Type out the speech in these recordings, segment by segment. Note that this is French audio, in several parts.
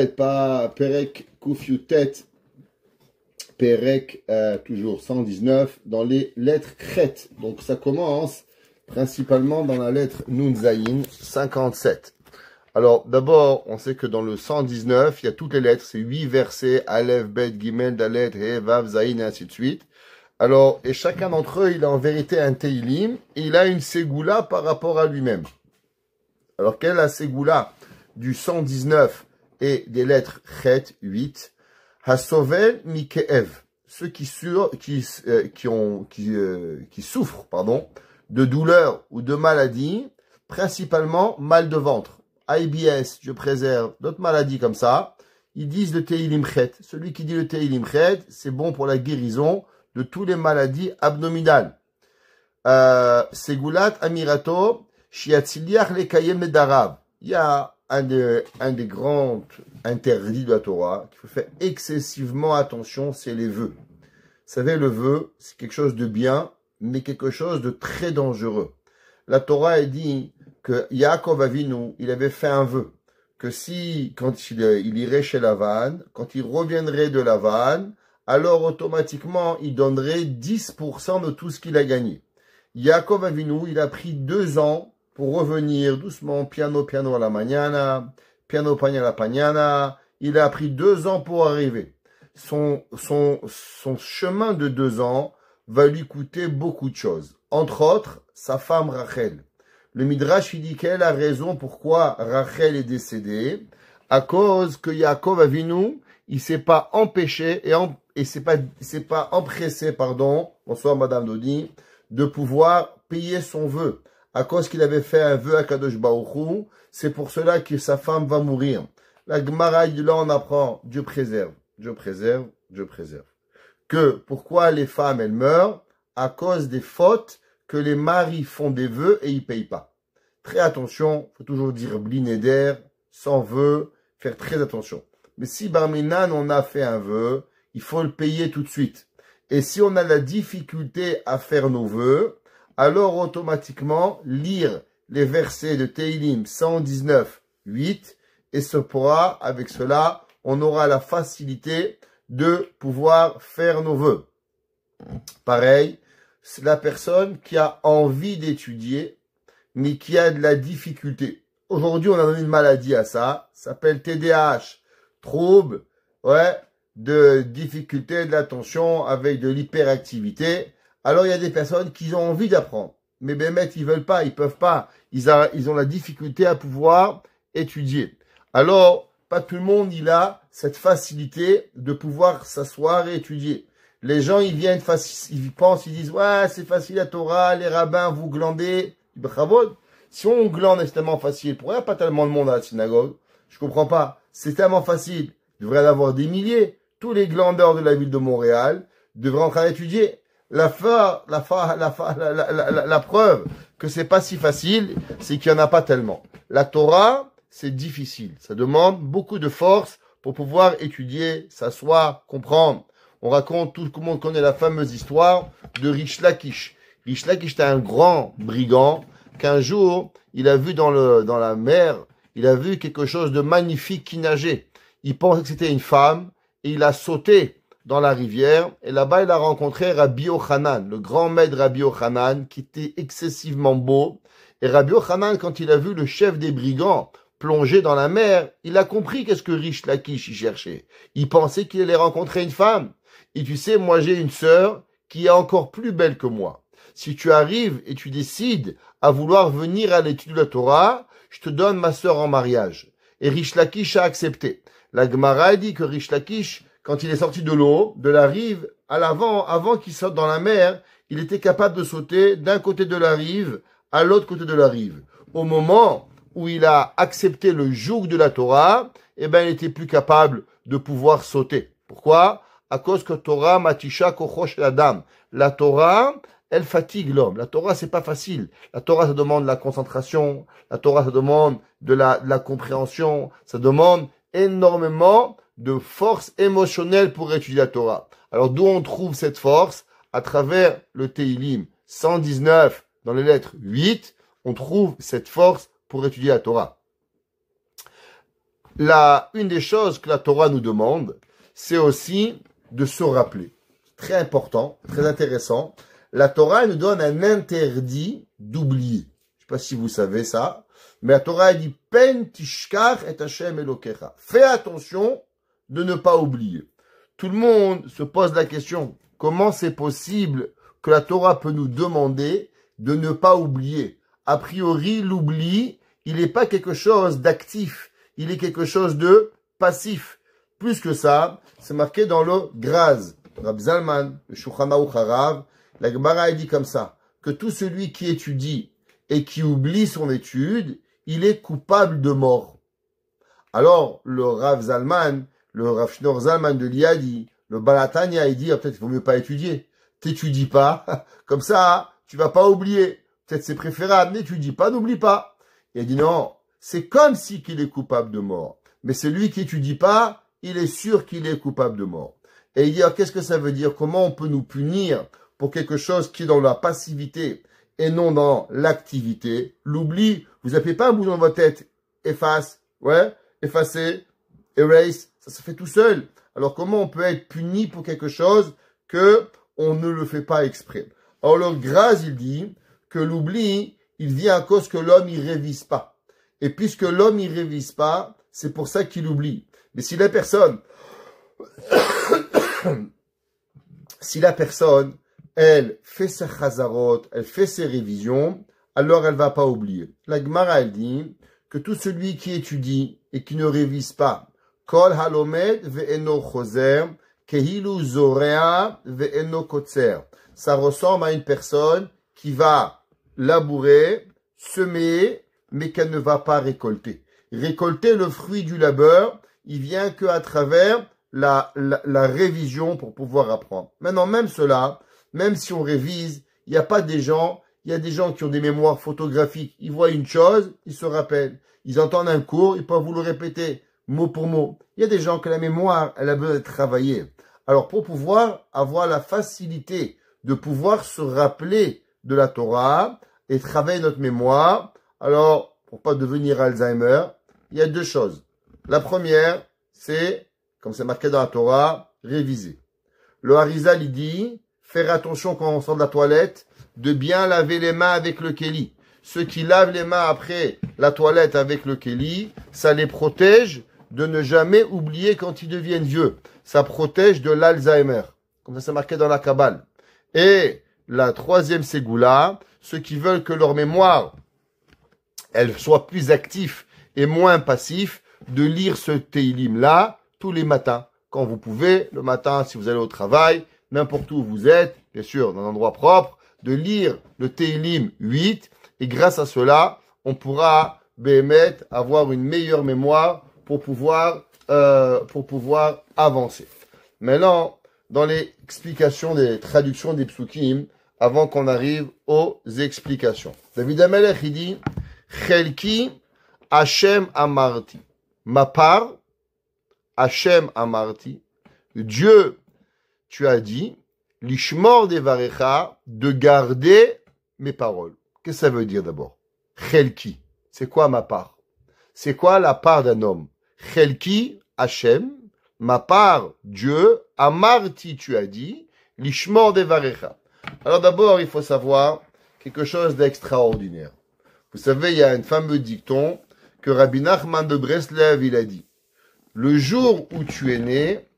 Pas Perek Koufyutet, Perek, toujours 119, dans les lettres Chet. Donc ça commence principalement dans la lettre Nun Zayin, 57. Alors d'abord, on sait que dans le 119, il y a toutes les lettres, c'est 8 versets, Aleph, Bet, Gimel, Dalet, He, Vav, Zayin, et ainsi de suite. Alors, et chacun d'entre eux, il a en vérité un Teilim, et il a une Ségoula par rapport à lui-même. Alors, quelle est la Ségoula du 119 et des lettres Chet, 8? Hasovel Mikeev, ceux qui souffrent, de douleur ou de maladie, principalement mal de ventre, IBS, je préserve, d'autres maladies comme ça, ils disent le Teilim Chet. Celui qui dit le Teilim Chet, c'est bon pour la guérison de toutes les maladies abdominales. Segulat Amirato, Shiatziliach Lekayem Medarav. Il y a un des grands interdits de la Torah, qu'il faut faire excessivement attention, c'est les vœux. Vous savez, le vœu, c'est quelque chose de bien, mais quelque chose de très dangereux. La Torah a dit que Yaakov Avinu, il avait fait un vœu, que quand il irait chez Lavan, quand il reviendrait de Lavan, alors automatiquement, il donnerait 10% de tout ce qu'il a gagné. Yaakov Avinu, il a pris 2 ans pour revenir doucement, piano, piano à la mañana, piano, paña à la pañana. Il a pris 2 ans pour arriver. Son chemin de 2 ans va lui coûter beaucoup de choses. Entre autres, sa femme Rachel. Le Midrash, il dit quelle est la raison pourquoi Rachel est décédée, à cause que Yaakov Avinu, il s'est pas empêché et s'est pas empressé, bonsoir Madame Dodi, de pouvoir payer son vœu. À cause qu'il avait fait un vœu à Kadosh Baruch Hu, c'est pour cela que sa femme va mourir. La Gemara, là, on apprend, Dieu préserve, Dieu préserve, Dieu préserve. Que, pourquoi les femmes, elles meurent? À cause des fautes que les maris font des vœux et ils payent pas. Très attention, faut toujours dire blinéder, sans vœu, faire très attention. Mais si Barminan, on a fait un vœu, il faut le payer tout de suite. Et si on a la difficulté à faire nos vœux, alors automatiquement lire les versets de Teilim 119, 8, et ce pourra, avec cela, on aura la facilité de pouvoir faire nos vœux. Pareil, c'est la personne qui a envie d'étudier, mais qui a de la difficulté. Aujourd'hui, on a donné une maladie à ça s'appelle TDAH, trouble, de difficulté de l'attention avec de l'hyperactivité. Alors, il y a des personnes qui ont envie d'apprendre, mais ils veulent pas, ils peuvent pas. Ils ont la difficulté à pouvoir étudier. Alors, pas tout le monde, il a cette facilité de pouvoir s'asseoir et étudier. Les gens, ils pensent, ils disent, ouais, c'est facile la Torah, les rabbins, vous glandez. Bravo. Si on glande, c'est tellement facile. Pourquoi il n'y a pas tellement de monde à la synagogue? Je comprends pas. C'est tellement facile. Il devrait y en avoir des milliers. Tous les glandeurs de la ville de Montréal devraient en train d'étudier. La preuve que c'est pas si facile, c'est qu'il n'y en a pas tellement. La Torah, c'est difficile. Ça demande beaucoup de force pour pouvoir étudier, s'asseoir, comprendre. On raconte, tout le monde connaît la fameuse histoire de Rish Lakish. Rish Lakish était un grand brigand qu'un jour, il a vu dans la mer, il a vu quelque chose de magnifique qui nageait. Il pensait que c'était une femme et il a sauté dans la rivière et là-bas, il a rencontré Rabbi Yochanan, le grand maître Rabbi Yochanan qui était excessivement beau. Et Rabbi Yochanan, quand il a vu le chef des brigands plongé dans la mer, il a compris qu'est-ce que Rish Lakish y cherchait. Il pensait qu'il allait rencontrer une femme. Et tu sais, moi j'ai une sœur qui est encore plus belle que moi. Si tu arrives et tu décides à vouloir venir à l'étude de la Torah, je te donne ma sœur en mariage. Et Rish Lakish a accepté. La Gemara dit que Rish Lakish, quand il est sorti de l'eau, de la rive, avant qu'il saute dans la mer, il était capable de sauter d'un côté de la rive à l'autre côté de la rive. Au moment où il a accepté le joug de la Torah, il n'était plus capable de pouvoir sauter. Pourquoi? À cause que Torah matisha kochosh l'adam. La Torah, elle fatigue l'homme. La Torah, c'est pas facile. La Torah, ça demande la concentration. La Torah, ça demande de la compréhension. Ça demande énormément de force émotionnelle pour étudier la Torah. Alors, d'où on trouve cette force? À travers le Teilim 119, dans les lettres 8, on trouve cette force pour étudier la Torah. une des choses que la Torah nous demande, c'est aussi de se rappeler. Très important, très intéressant. La Torah nous donne un interdit d'oublier. Je ne sais pas si vous savez ça, mais la Torah dit « Pen tishkar et Hashem Elokecha ». Fais attention de ne pas oublier. Tout le monde se pose la question, comment c'est possible que la Torah peut nous demander de ne pas oublier? A priori, l'oubli, il n'est pas quelque chose d'actif, il est quelque chose de passif. Plus que ça, c'est marqué dans le Graz. Rab Zalman, le Shulchan Aruch Harav, la Gemara dit comme ça, que tout celui qui étudie et qui oublie son étude, il est coupable de mort. Alors, le Rav Zalman, le Rav Shneur Zalman de l'Iadi, le Balatania, il dit, peut-être qu'il vaut mieux pas étudier. T'étudies pas, comme ça, tu vas pas oublier. Peut-être c'est préférable, n'étudie pas, n'oublie pas. Il a dit non, c'est comme si qu'il est coupable de mort. Mais celui qui étudie pas, il est sûr qu'il est coupable de mort. Et il dit, qu'est-ce que ça veut dire? Comment on peut nous punir pour quelque chose qui est dans la passivité et non dans l'activité? L'oubli, vous appelez pas un bouton dans votre tête, efface, ouais, effacer, erase, ça se fait tout seul. Alors comment on peut être puni pour quelque chose que on ne le fait pas exprès? Alors le Graz, il dit que l'oubli, il vient à cause que l'homme, il révise pas. Et puisque l'homme, il révise pas, c'est pour ça qu'il oublie. Mais si la personne, elle fait ses chazarot, elle fait ses révisions, alors elle va pas oublier. La Gemara, elle dit que tout celui qui étudie et qui ne révise pas, kol halomed ve'eno choser, kehilu zorea ve'eno kotzer. Ça ressemble à une personne qui va labourer, semer, mais qu'elle ne va pas récolter. Récolter le fruit du labeur, il vient qu'à travers la révision pour pouvoir apprendre. Maintenant, même cela, même si on révise, il y a des gens qui ont des mémoires photographiques. Ils voient une chose, ils se rappellent. Ils entendent un cours, ils peuvent vous le répéter, mot pour mot. Il y a des gens que la mémoire, elle a besoin d'être travaillée. Alors, pour pouvoir avoir la facilité de pouvoir se rappeler de la Torah et travailler notre mémoire, alors, pour pas devenir Alzheimer, il y a deux choses. La première, c'est, comme c'est marqué dans la Torah, réviser. Le Harizal, il dit, faire attention quand on sort de la toilette, de bien laver les mains avec le kéli. Ceux qui lavent les mains après la toilette avec le kéli, ça les protège de ne jamais oublier quand ils deviennent vieux. Ça protège de l'Alzheimer. Comme ça, c'est marqué dans la Kabbale. Et la troisième ségoula, ceux qui veulent que leur mémoire, elle soit plus active et moins passif, de lire ce Teilim-là tous les matins. Quand vous pouvez, le matin, si vous allez au travail, n'importe où vous êtes, bien sûr, dans un endroit propre, de lire le Teilim 8, et grâce à cela, on pourra, Béhémet, avoir une meilleure mémoire pour pouvoir avancer. Maintenant, dans les explications des traductions des psukim, avant qu'on arrive aux explications. David Amelech, il dit, Chelki Hashem Amarti. Ma part, Hashem Amarti, Dieu, tu as dit, Lishmor Devarecha, de garder mes paroles. Qu'est-ce que ça veut dire d'abord? Chelki, c'est quoi ma part? C'est quoi la part d'un homme? Chelki Hashem, ma part, Dieu, Amarti, tu as dit, Lishmor Devarecha. Alors d'abord, il faut savoir quelque chose d'extraordinaire. Vous savez, il y a un fameux dicton que Rabbi Nachman de Breslev, il a dit. Le jour où tu es né,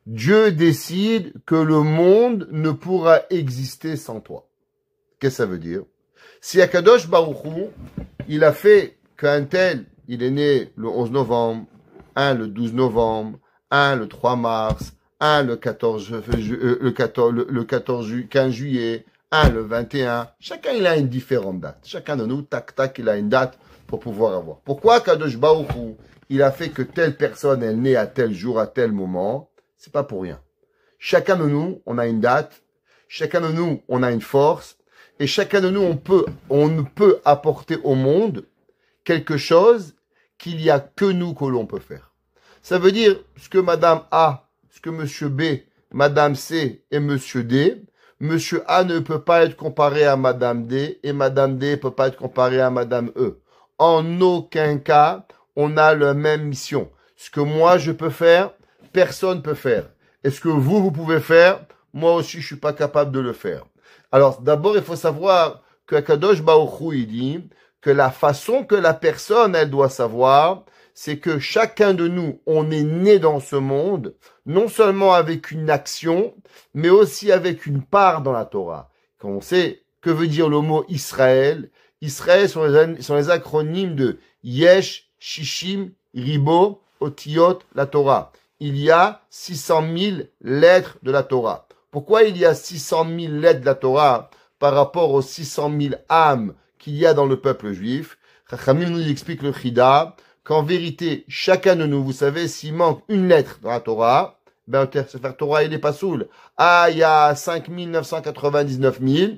Dieu décide que le monde ne pourra exister sans toi. Qu'est-ce que ça veut dire? Si Akadosh Baruch Hu, il a fait qu'un tel, il est né le 11 novembre, un le 12 novembre, un le 3 mars, un le 15 juillet, un le 21, chacun il a une différente date. Chacun de nous, tac, tac, il a une date pour pouvoir avoir. Pourquoi Kadosh Baruch Hu, il a fait que telle personne est née à tel jour, à tel moment? C'est pas pour rien. Chacun de nous, on a une date. Chacun de nous, on a une force. Et chacun de nous, on peut apporter au monde quelque chose qu'il n'y a que nous que l'on peut faire. Ça veut dire ce que Madame A, ce que Monsieur B, Madame C et Monsieur D, Monsieur A ne peut pas être comparé à Madame D et Madame D ne peut pas être comparée à Madame E. En aucun cas, on a la même mission. Ce que moi je peux faire, personne ne peut faire. Et ce que vous pouvez faire, moi aussi je suis pas capable de le faire. Alors d'abord il faut savoir que Kadosh Baruch Hu, il dit que la façon que la personne elle doit savoir, c'est que chacun de nous, on est né dans ce monde, non seulement avec une action, mais aussi avec une part dans la Torah. Quand on sait que veut dire le mot Israël, Israël sont les acronymes de Yesh, Shishim, Ribo, Otiyot, la Torah. Il y a 600 000 lettres de la Torah. Pourquoi il y a 600 000 lettres de la Torah par rapport aux 600 000 âmes qu'il y a dans le peuple juif? Chachamim nous explique le Chida qu'en vérité, chacun de nous, vous savez, s'il manque une lettre dans la Torah, ben, le Sefer Torah, il est pas soul. Ah, il y a 5 999 000.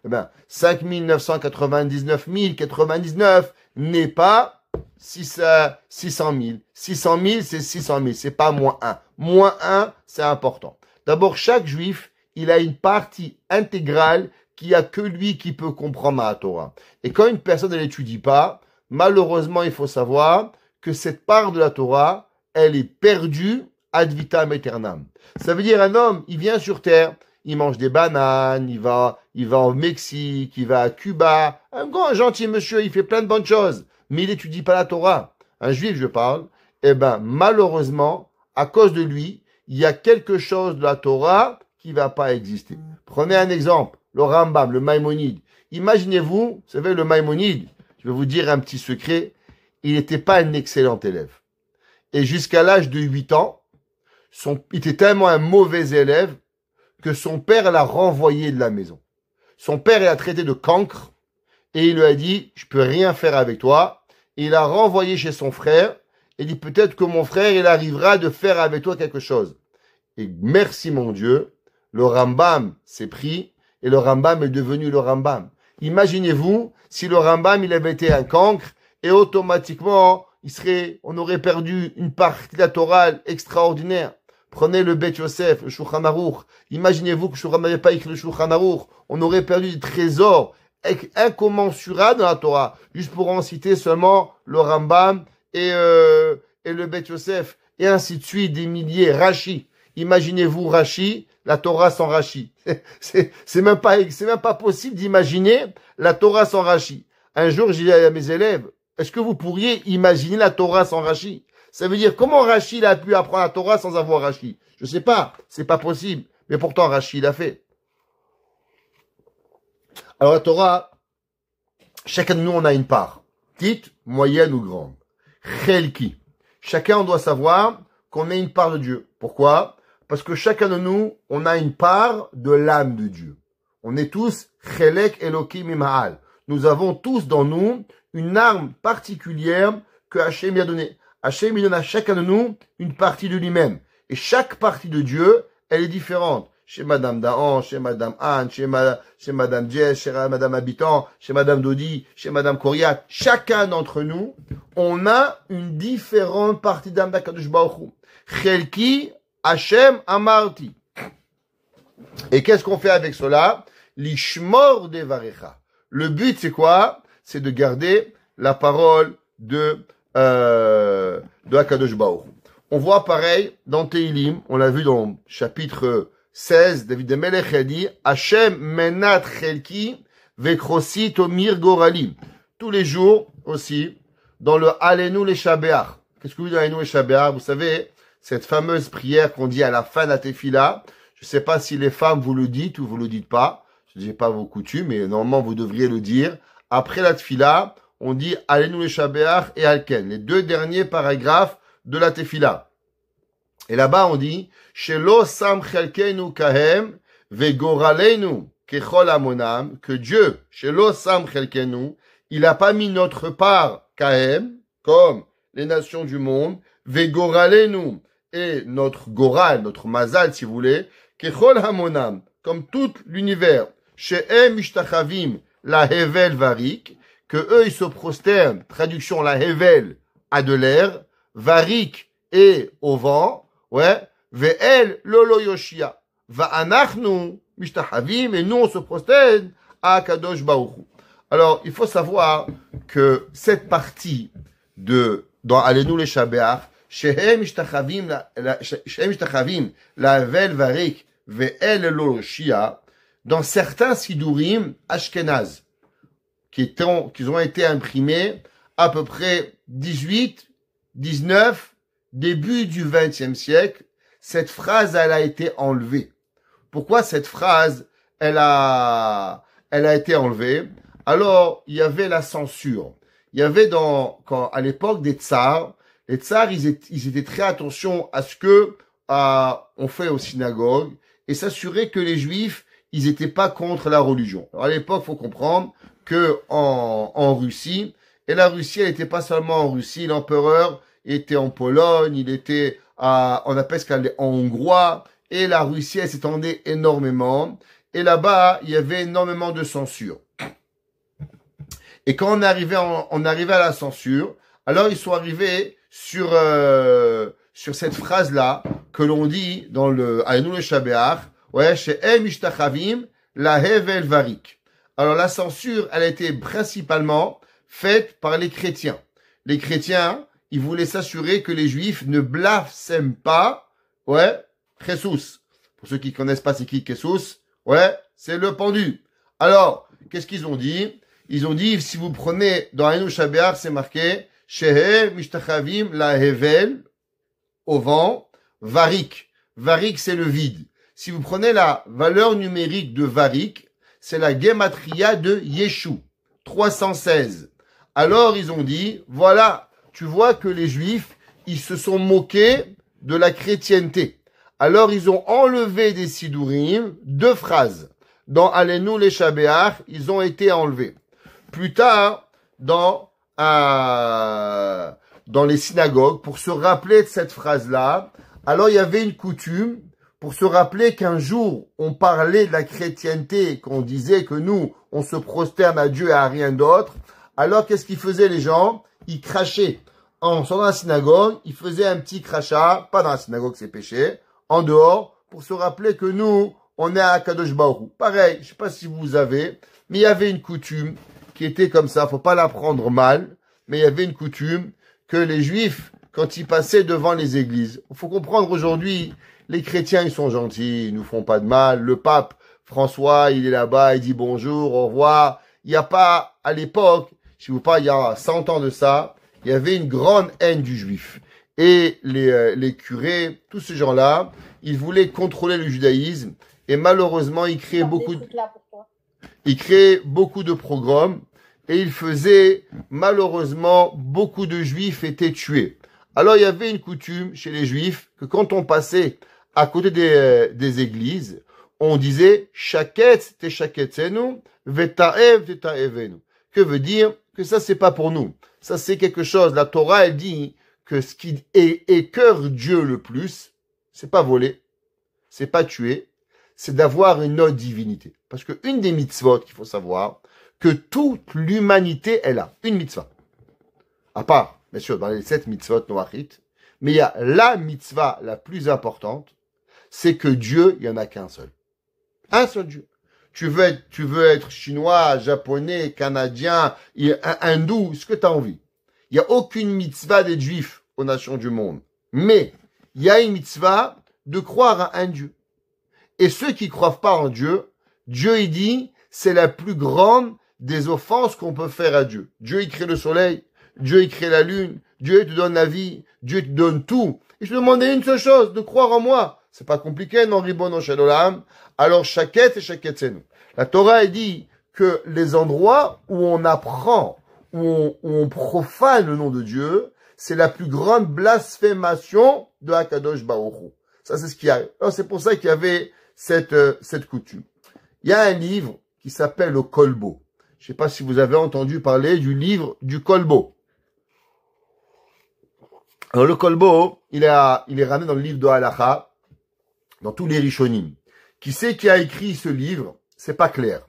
Eh ben, 5 999 099 n'est pas 600 000. 600 000, c'est 600 000. C'est pas moins 1. Moins 1, c'est important. D'abord, chaque juif, il a une partie intégrale qu'il n'y a que lui qui peut comprendre la Torah. Et quand une personne ne l'étudie pas, malheureusement, il faut savoir que cette part de la Torah, elle est perdue ad vitam aeternam. Ça veut dire un homme, il vient sur terre, il mange des bananes, il va au Mexique, il va à Cuba. Un grand gentil monsieur, il fait plein de bonnes choses, mais il n'étudie pas la Torah. Un juif, je parle. Eh ben, malheureusement, à cause de lui, il y a quelque chose de la Torah qui va pas exister. Prenez un exemple, le Rambam, le Maïmonide. Imaginez-vous, vous savez, le Maïmonide, je vais vous dire un petit secret, il n'était pas un excellent élève. Et jusqu'à l'âge de 8 ans, il était tellement un mauvais élève que son père l'a renvoyé de la maison. Son père l'a traité de cancre et il lui a dit, je peux rien faire avec toi. Et il l'a renvoyé chez son frère et dit, peut-être que mon frère, il arrivera de faire avec toi quelque chose. Et merci mon Dieu, le Rambam s'est pris et le Rambam est devenu le Rambam. Imaginez-vous si le Rambam, il avait été un cancre et automatiquement, on aurait perdu une partie de la Torah extraordinaire. Prenez le Bet Yosef, le Shulchan Aruch. Imaginez-vous que Shulchan n'avait pas écrit le Shulchan Aruch. On aurait perdu des trésors incommensurables dans la Torah. Juste pour en citer seulement le Rambam et le Bet Yosef. Et ainsi de suite, des milliers. Rashi. Imaginez-vous Rashi, la Torah sans Rashi. C'est même pas possible d'imaginer la Torah sans Rashi. Un jour, j'ai dit à mes élèves, est-ce que vous pourriez imaginer la Torah sans Rashi? Ça veut dire, comment Rashi a pu apprendre la Torah sans avoir Rashi? Je sais pas, c'est pas possible. Mais pourtant, Rashi l'a fait. Alors la Torah, chacun de nous, on a une part. Petite, moyenne ou grande. Chelki. Chacun, on doit savoir qu'on a une part de Dieu. Pourquoi? Parce que chacun de nous, on a une part de l'âme de Dieu. On est tous Chelek Elokim Ima'al. Nous avons tous dans nous une arme particulière que Hachem a donnée. Hachem, il donne à chacun de nous une partie de lui-même. Et chaque partie de Dieu, elle est différente. Chez Madame Dahan, chez Madame Anne, chez Madame Jess, chez Madame Habitant, chez Madame Dodi, chez Madame Coriat. Chacun d'entre nous, on a une différente partie d'âme d'Akadosh Baruch Hu. Chelki, Hachem, Amarti. Et qu'est-ce qu'on fait avec cela? L'ishmor devarecha. Le but, c'est quoi? C'est de garder la parole de Akadosh Baruch Hu. On voit pareil dans Teilim, on l'a vu dans chapitre 16, David de Melech a dit, Hachem menat chelki vekrosi tomir goralim. Tous les jours aussi, dans le Alenu le Shabeach. Qu'est-ce que vous dites Alenu le Shabeach? Vous savez, cette fameuse prière qu'on dit à la fin de la Tefila. Je ne sais pas si les femmes vous le dites ou vous le dites pas. Je n'ai pas vos coutumes, mais normalement vous devriez le dire. Après la Tefila, on dit Alenu le Shabeach et Alken, les deux derniers paragraphes de la Tefila. Et là-bas, on dit, Shelo sam chelkenu kahem vegoralenu kechol amonam, que Dieu, Shelo sam chelkenu, il n'a pas mis notre part kahem, comme les nations du monde, vegoralenu, et notre goral, notre mazal, si vous voulez, kechol amonam, comme tout l'univers, shehem ishtachavim la hevel varik, que eux, ils se prosternent, traduction, la hevel a de l'air, varik et au vent, ouais, ve'el lolo yoshia, va'anachnu mishtachavim, et nous on se prosterne à Kadosh Baruch Hu. Alors, il faut savoir que cette partie dans Alenu le Shabeach, Shehem ishtachavim la vel varik ve'el loloshia, dans certains sidurim ashkenaz, qui ont été imprimés à peu près 18, 19, début du XXe siècle, cette phrase, elle a été enlevée. Pourquoi cette phrase, elle a été enlevée? Alors, il y avait la censure. Il y avait à l'époque des tsars, les tsars, ils étaient très attention à ce que on fait aux synagogues et s'assurer que les juifs, ils étaient pas contre la religion. Alors, à l'époque, faut comprendre que en Russie, et la Russie, elle était pas seulement en Russie, l'empereur était en Pologne, il était on appelle ce qu'elle est en hongrois, et la Russie, elle s'étendait énormément, et là-bas, il y avait énormément de censure. Et quand on arrivait à la censure, alors ils sont arrivés sur cette phrase-là, que l'on dit dans le Aynu le Shabeach, ouais, chez Em Ishtachavim, la Hevel Varik. Alors la censure, elle a été principalement faite par les chrétiens. Les chrétiens, ils voulaient s'assurer que les juifs ne blasphèment pas, ouais, Jesus. Pour ceux qui connaissent pas c'est qui Jesus, ouais, c'est le pendu. Alors, qu'est-ce qu'ils ont dit? Ils ont dit, si vous prenez dans Aynu Shabeach, c'est marqué, Shehe Mishtachavim la Hevel, au vent, Varik. Varik, c'est le vide. Si vous prenez la valeur numérique de Varik, c'est la Gematria de Yeshu, 316. Alors, ils ont dit, voilà, tu vois que les Juifs, ils se sont moqués de la chrétienté. Alors, ils ont enlevé des Sidurim, 2 phrases. Dans Alenu les Shabeach, ils ont été enlevés. Plus tard, dans les synagogues, pour se rappeler de cette phrase-là, alors il y avait une coutume, pour se rappeler qu'un jour, on parlait de la chrétienté, qu'on disait que nous, on se prosterne à Dieu et à rien d'autre. Alors, qu'est-ce qu'ils faisaient les gens? Ils crachaient. En sortant de la synagogue, ils faisaient un petit crachat, pas dans la synagogue, c'est péché, en dehors, pour se rappeler que nous, on est à Kadosh Baruch Hu. Pareil, je sais pas si vous avez, mais il y avait une coutume qui était comme ça, faut pas la prendre mal, mais il y avait une coutume que les Juifs, quand ils passaient devant les églises, il faut comprendre aujourd'hui, les chrétiens, ils sont gentils, ils nous font pas de mal. Le pape François, il est là-bas, il dit bonjour, au revoir. Il n'y a pas, à l'époque, je ne sais pas, il y a 100 ans de ça, il y avait une grande haine du juif. Et les curés, tous ces gens-là, ils voulaient contrôler le judaïsme. Et malheureusement, ils créaient beaucoup de pogroms. Et ils faisaient, malheureusement, beaucoup de juifs étaient tués. Alors, il y avait une coutume chez les juifs que quand on passait à côté des églises, on disait shaket te shaketzenu, vetaev te taevenu. Que veut dire que ça c'est pas pour nous. Ça c'est quelque chose. La Torah elle dit que ce qui écœure Dieu le plus, c'est pas voler, c'est pas tuer, c'est d'avoir une autre divinité. Parce que une des mitzvot qu'il faut savoir, que toute l'humanité est là. Une mitzvah. À part, bien sûr, dans les 7 mitzvot noachites, mais il y a la mitzvah la plus importante, c'est que Dieu, il y en a qu'un seul. Un seul Dieu. Tu veux être chinois, japonais, canadien, hindou, ce que tu as envie. Il n'y a aucune mitzvah des juifs aux nations du monde. Mais, il y a une mitzvah de croire à un Dieu. Et ceux qui ne croient pas en Dieu, Dieu, il dit, c'est la plus grande des offenses qu'on peut faire à Dieu. Dieu, il crée le soleil. Dieu, il crée la lune. Dieu, il te donne la vie. Dieu te donne tout. Et je te demandais une seule chose, de croire en moi. C'est pas compliqué, non, Ribono Shel Olam. Alors, shaket et shaketzenu. La Torah, elle dit que les endroits où on apprend, où on profane le nom de Dieu, c'est la plus grande blasphémation de Hakadosh Baruch Hu. Ça, c'est ce qui arrive. Alors, c'est pour ça qu'il y avait cette coutume. Il y a un livre qui s'appelle le Kolbo. Je sais pas si vous avez entendu parler du livre du Kolbo. Alors, le Kolbo, il est ramené dans le livre de Halacha, dans tous les Rishonim. Qui c'est qui a écrit ce livre? C'est pas clair.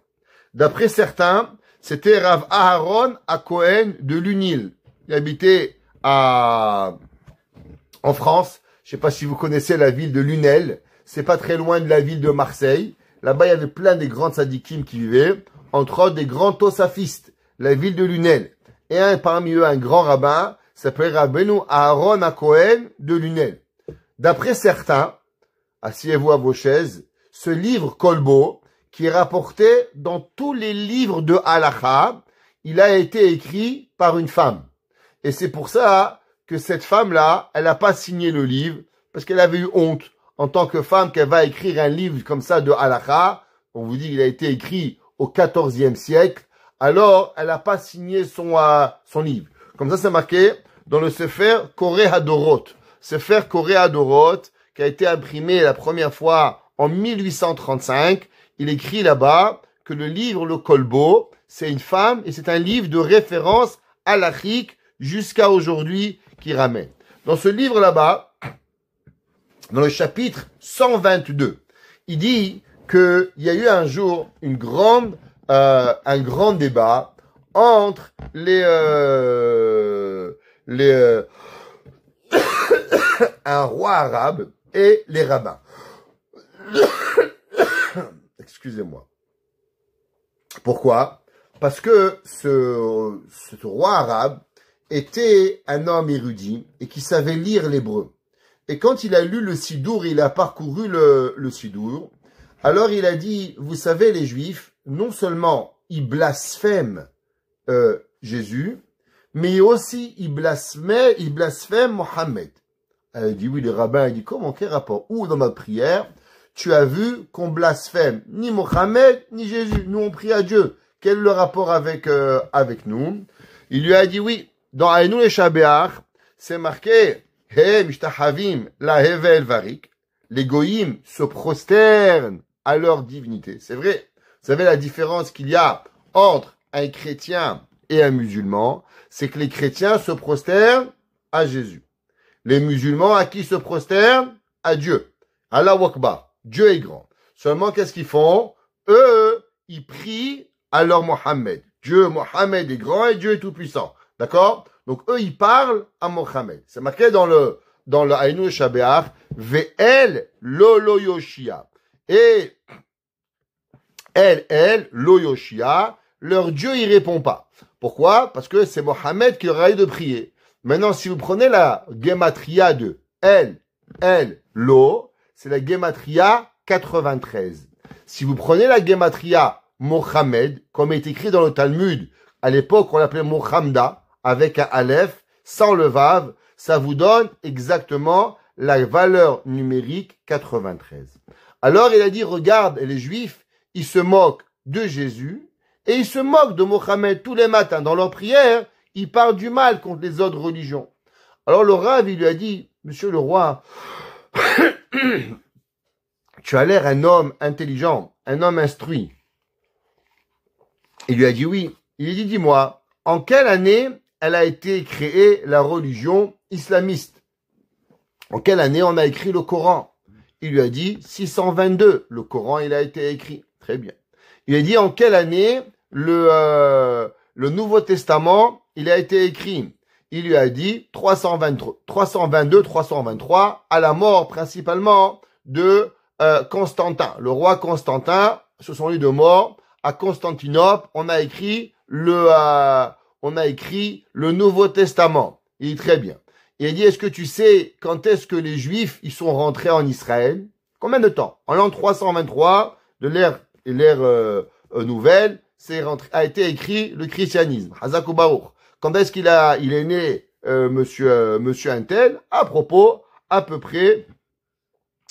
D'après certains, c'était Rav Aharon Cohen de Lunil. Il habitait en France. Je sais pas si vous connaissez la ville de Lunel. C'est pas très loin de la ville de Marseille. Là-bas, il y avait plein des grands tzadikim qui vivaient. Entre autres, des grands tosafistes. La ville de Lunel. Et parmi eux, un grand rabbin s'appelle Rabbeinu Aaron HaKohen de Lunel. D'après certains, asseyez-vous à vos chaises, ce livre Kolbo, qui est rapporté dans tous les livres de Halacha, il a été écrit par une femme. Et c'est pour ça que cette femme-là, elle n'a pas signé le livre, parce qu'elle avait eu honte en tant que femme qu'elle va écrire un livre comme ça de Halacha. On vous dit qu'il a été écrit au XIVe siècle. Alors, elle n'a pas signé son livre. Comme ça, c'est marqué dans le Sefer Koré Hadorot. Sefer Koré Hadorot, qui a été imprimé la première fois en 1835. Il écrit là-bas que le livre, le Kolbo, c'est une femme et c'est un livre de référence halachique jusqu'à aujourd'hui qui ramène. Dans ce livre là-bas, dans le chapitre 122, il dit qu'il y a eu un jour un grand débat entre un roi arabe et les rabbins. Excusez-moi. Pourquoi? Parce que ce roi arabe était un homme érudit et qui savait lire l'hébreu. Et quand il a lu le Sidour, il a parcouru le Sidour, alors il a dit, vous savez, les Juifs, non seulement ils blasphèment Jésus, mais aussi ils blasphèment Mohammed. Elle dit, oui, le rabbin, il dit, comment, quel rapport? Où dans ma prière, tu as vu qu'on blasphème ni Mohammed, ni Jésus. Nous, on prie à Dieu. Quel est le rapport avec nous? Il lui a dit, oui, dans Aïnou et Shabéach, c'est marqué, He mishtahavim la hevel varik. Les goïms se prosternent à leur divinité. C'est vrai. Vous savez la différence qu'il y a entre un chrétien et un musulman, c'est que les chrétiens se prosternent à Jésus. Les musulmans, à qui se prosternent? À Dieu. Allah Akbar. Dieu est grand. Seulement, qu'est-ce qu'ils font? Eux, ils prient à leur Mohammed. Mohammed est grand et Dieu est tout puissant. D'accord? Donc, eux, ils parlent à Mohammed. C'est marqué dans le Aïnou Shabéach, Ve'el lo Yoshia. Et elle, lo Yoshia, leur Dieu, il répond pas. Pourquoi? Parce que c'est Mohammed qui leur a dit de prier. Maintenant, si vous prenez la gematria de elle, lo, c'est la gematria 93. Si vous prenez la gematria Mohammed, comme est écrit dans le Talmud, à l'époque, on l'appelait Mohamda, avec un aleph, sans le vav, ça vous donne exactement la valeur numérique 93. Alors, il a dit, regarde, les Juifs, ils se moquent de Jésus, et ils se moquent de Mohammed tous les matins. Dans leur prière, ils parlent du mal contre les autres religions. Alors, le Rav, il lui a dit, monsieur le roi, tu as l'air un homme intelligent, un homme instruit. Il lui a dit oui. Il lui a dit, dis-moi, en quelle année elle a été créée la religion islamiste? En quelle année on a écrit le Coran? Il lui a dit 622. Le Coran, il a été écrit. Très bien. Il lui a dit en quelle année le Nouveau Testament, il a été écrit? Il lui a dit 322, 323, à la mort principalement de Constantin. Le roi Constantin, ce sont les deux morts. À Constantinople, on a écrit le Nouveau Testament. Il dit très bien. Il a dit, est-ce que tu sais quand est-ce que les Juifs ils sont rentrés en Israël? Combien de temps? En l'an 323 de l'ère nouvelle, a été écrit le christianisme. Hazak Baruch. Quand est-ce qu'il est né, monsieur Untel? À propos, à peu près,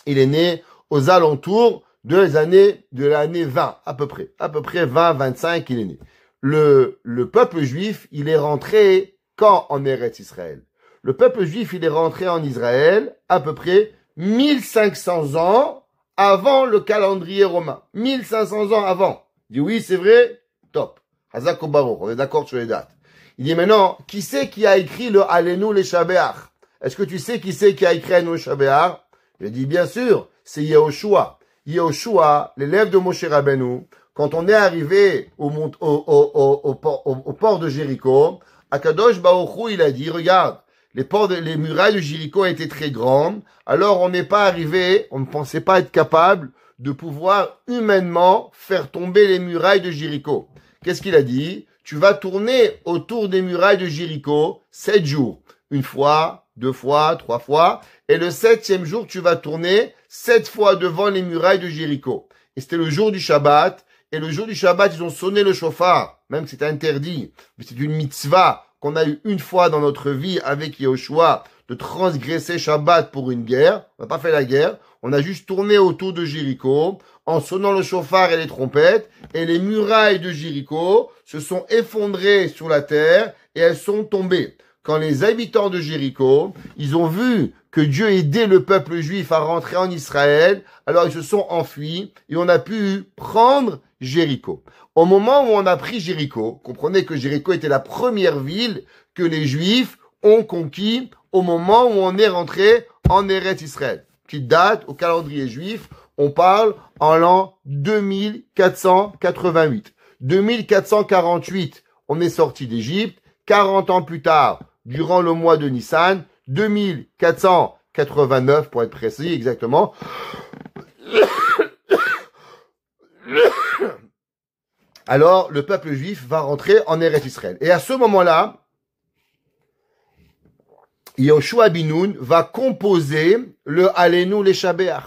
il est né aux alentours de l'année 20, à peu près 20, 25, il est né. Le peuple juif, il est rentré quand en Eretz Israël? Le peuple juif, il est rentré en Israël à peu près 1500 ans avant le calendrier romain. 1500 ans avant. Il dit oui, c'est vrai? Top. Hazak Baruch, on est d'accord sur les dates. Il dit maintenant, qui c'est qui a écrit le Alenu le Shabéach? Est-ce que tu sais qui c'est qui a écrit Alenu le Shabéach? Il dit bien sûr, c'est Yehoshua. Yehoshua, l'élève de Moshe Rabbeinu, quand on est arrivé au port de Jéricho, Akadosh Baruch Hu, il a dit, regarde, les murailles de Jéricho étaient très grandes, alors on n'est pas arrivé, on ne pensait pas être capable de pouvoir humainement faire tomber les murailles de Jéricho. Qu'est-ce qu'il a dit? Tu vas tourner autour des murailles de Jéricho 7 jours. Une fois, 2 fois, 3 fois. Et le 7e jour, tu vas tourner 7 fois devant les murailles de Jéricho. Et c'était le jour du Shabbat. Et le jour du Shabbat, ils ont sonné le chauffard. Même que c'était interdit. Mais c'est une mitzvah qu'on a eu une fois dans notre vie avec Yehoshua de transgresser Shabbat pour une guerre. On n'a pas fait la guerre. On a juste tourné autour de Jéricho en sonnant le chauffard et les trompettes. Et les murailles de Jéricho se sont effondrées sur la terre et elles sont tombées. Quand les habitants de Jéricho, ils ont vu que Dieu aidait le peuple juif à rentrer en Israël, alors ils se sont enfuis et on a pu prendre Jéricho. Au moment où on a pris Jéricho, comprenez que Jéricho était la première ville que les Juifs ont conquis au moment où on est rentré en Eretz Israël. Qui date au calendrier juif, on parle en l'an 2488. 2448, on est sorti d'Égypte. 40 ans plus tard, durant le mois de Nissan, 2489 pour être précis exactement. Alors, le peuple juif va rentrer en Eretz Israël. Et à ce moment-là, Yehoshua bin Nun va composer le Alenu le Shabeach.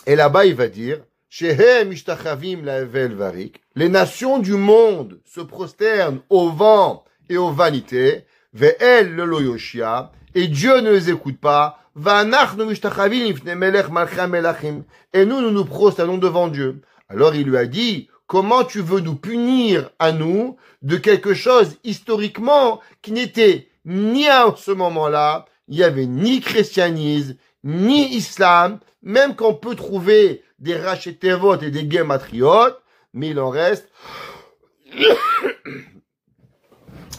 Et là-bas, il va dire, Shehem ishtachavim la'evel varik. Les nations du monde se prosternent au vent et aux vanités. Ve'el le loyoshia. Et Dieu ne les écoute pas. Va'anachnu mishtachavim ifnei melech malchei melachim. Et nous nous prosternons devant Dieu. Alors il lui a dit, comment tu veux nous punir à nous de quelque chose historiquement qui n'était ni à ce moment-là, il y avait ni christianisme, ni islam, même qu'on peut trouver des rachetevot et des gematriot, mais il en reste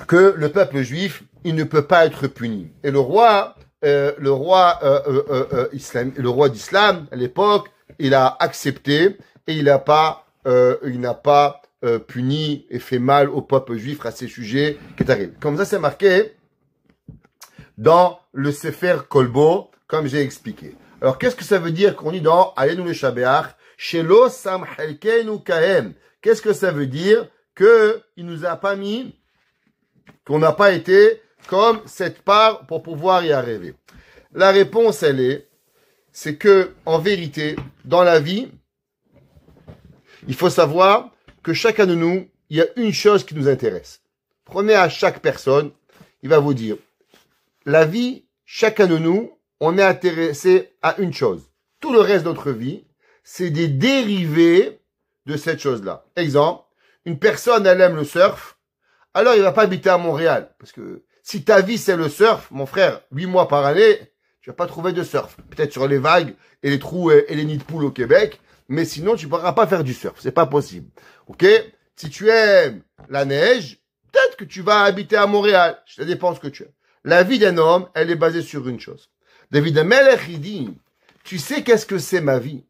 que le peuple juif, il ne peut pas être puni. Et le roi d'islam, à l'époque, il a accepté et il n'a pas puni et fait mal au peuple juif à ces sujets qui arrivent. Comme ça, c'est marqué dans le Sefer Kolbo, comme j'ai expliqué. Alors, qu'est-ce que ça veut dire qu'on dit dans Alenu le Shabeach, Shelo Sam Helkenu Kahem? Qu'est-ce que ça veut dire que il nous a pas mis, qu'on n'a pas été comme cette part pour pouvoir y arriver? La réponse, c'est que, en vérité, dans la vie, il faut savoir que chacun de nous, il y a une chose qui nous intéresse. Prenez à chaque personne, il va vous dire, la vie, chacun de nous, on est intéressé à une chose. Tout le reste de notre vie, c'est des dérivés de cette chose-là. Exemple, une personne, elle aime le surf, alors il va pas habiter à Montréal. Parce que si ta vie, c'est le surf, mon frère, 8 mois par année, tu vas pas trouver de surf. Peut-être sur les vagues et les trous et les nids de poules au Québec, mais sinon, tu pourras pas faire du surf. C'est pas possible. Ok? Si tu aimes la neige, peut-être que tu vas habiter à Montréal. Ça dépend ce que tu aimes. La vie d'un homme, elle est basée sur une chose. David Amelech, il dit, tu sais qu'est-ce que c'est ma vie?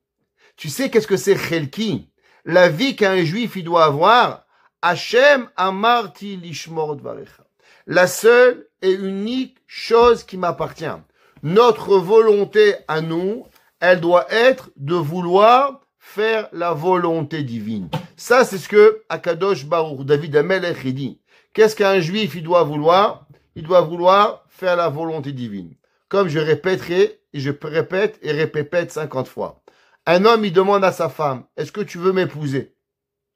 Tu sais qu'est-ce que c'est Chelki? La vie qu'un juif, il doit avoir. Hashem amarti lishmor dvarecha. La seule et unique chose qui m'appartient. Notre volonté à nous, elle doit être de vouloir faire la volonté divine. Ça, c'est ce que Akadosh Baruch, David Amelech, il dit. Qu'est-ce qu'un juif, il doit vouloir? Il doit vouloir faire la volonté divine. Comme je répéterai, et je répète et répète 50 fois. Un homme, il demande à sa femme, est-ce que tu veux m'épouser?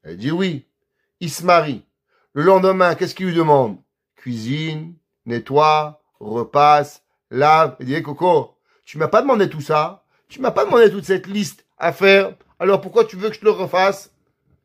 Elle dit oui. Il se marie. Le lendemain, qu'est-ce qu'il lui demande? Cuisine, nettoie, repasse, lave. Il dit, hey, Coco, tu m'as pas demandé tout ça. Tu m'as pas demandé toute cette liste à faire. Alors pourquoi tu veux que je te le refasse?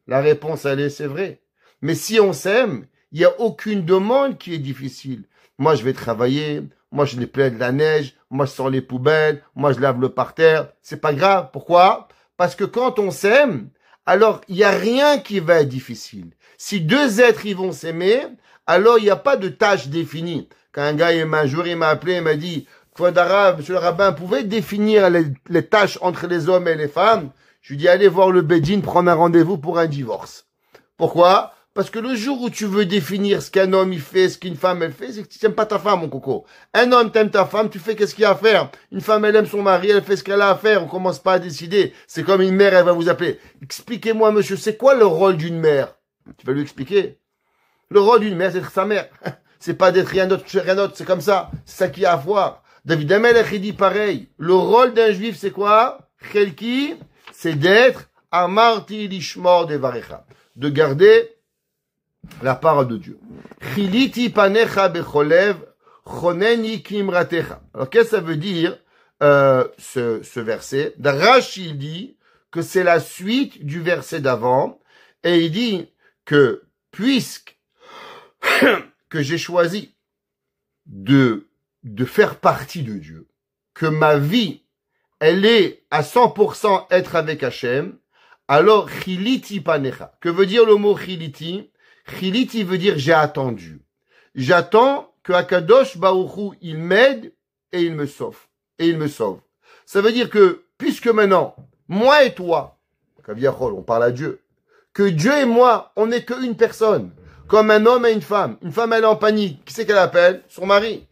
La réponse, elle est, c'est vrai. Mais si on s'aime, il n'y a aucune demande qui est difficile. Moi, je vais travailler. Moi, je nettoie de la neige. Moi, je sors les poubelles. Moi, je lave le parterre. C'est pas grave. Pourquoi? Parce que quand on s'aime, alors il n'y a rien qui va être difficile. Si deux êtres ils vont s'aimer, alors il n'y a pas de tâche définie. Quand un gars un jour il m'a appelé, il m'a dit, monsieur le rabbin, pouvez définir les tâches entre les hommes et les femmes? Je lui dis, allez voir le Bédine, prendre un rendez-vous pour un divorce. Pourquoi? Parce que le jour où tu veux définir ce qu'un homme il fait, ce qu'une femme elle fait, c'est que tu n'aimes pas ta femme, mon coco. Un homme t'aime ta femme, tu fais qu'est-ce qu'il y a à faire. Une femme elle aime son mari, elle fait ce qu'elle a à faire. On commence pas à décider. C'est comme une mère, elle va vous appeler. Expliquez-moi, monsieur, c'est quoi le rôle d'une mère? Tu vas lui expliquer. Le rôle d'une mère, c'est d'être sa mère. c'est pas d'être rien d'autre, c'est comme ça. C'est ça qu'il y a à voir. David Amelech, il dit pareil. Le rôle d'un juif, c'est quoi? Chelki, c'est d'être amarti lishmor devarecha. De garder la parole de Dieu. Chiliti panecha becholev, choneni kimratecha. Alors, qu'est-ce que ça veut dire, ce verset? Rashi dit que c'est la suite du verset d'avant, et il dit que, puisque que j'ai choisi de faire partie de Dieu, que ma vie, elle est à 100% être avec Hachem, alors chiliti panecha. Que veut dire le mot chiliti? Chiliti veut dire j'ai attendu. J'attends que Akadosh Baruch Hu, il m'aide et il me sauve. Et il me sauve. Ça veut dire que, puisque maintenant, moi et toi, on parle à Dieu, que Dieu et moi, on n'est qu'une personne, comme un homme et une femme. Une femme, elle est en panique. Qui c'est qu'elle appelle? Son mari.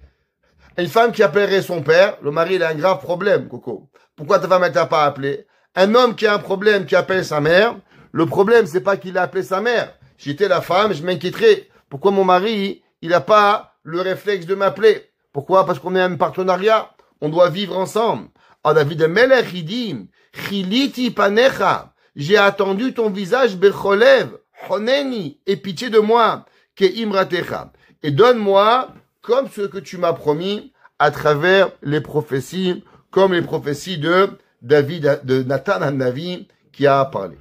Une femme qui appellerait son père, le mari, il a un grave problème, Coco. Pourquoi ta femme, elle t'a pas appelé? Un homme qui a un problème, qui appelle sa mère, le problème, c'est pas qu'il a appelé sa mère. J'étais la femme, je m'inquiéterais. Pourquoi mon mari, il n'a pas le réflexe de m'appeler? Pourquoi? Parce qu'on est un partenariat. On doit vivre ensemble. Ah, David Melech, il dit, Chiliti panecha, j'ai attendu ton visage, becholev, honeni, et pitié de moi, ke imratecha. Et donne-moi, comme ce que tu m'as promis, à travers les prophéties, comme les prophéties de David, de Nathan Hanavi, qui a parlé.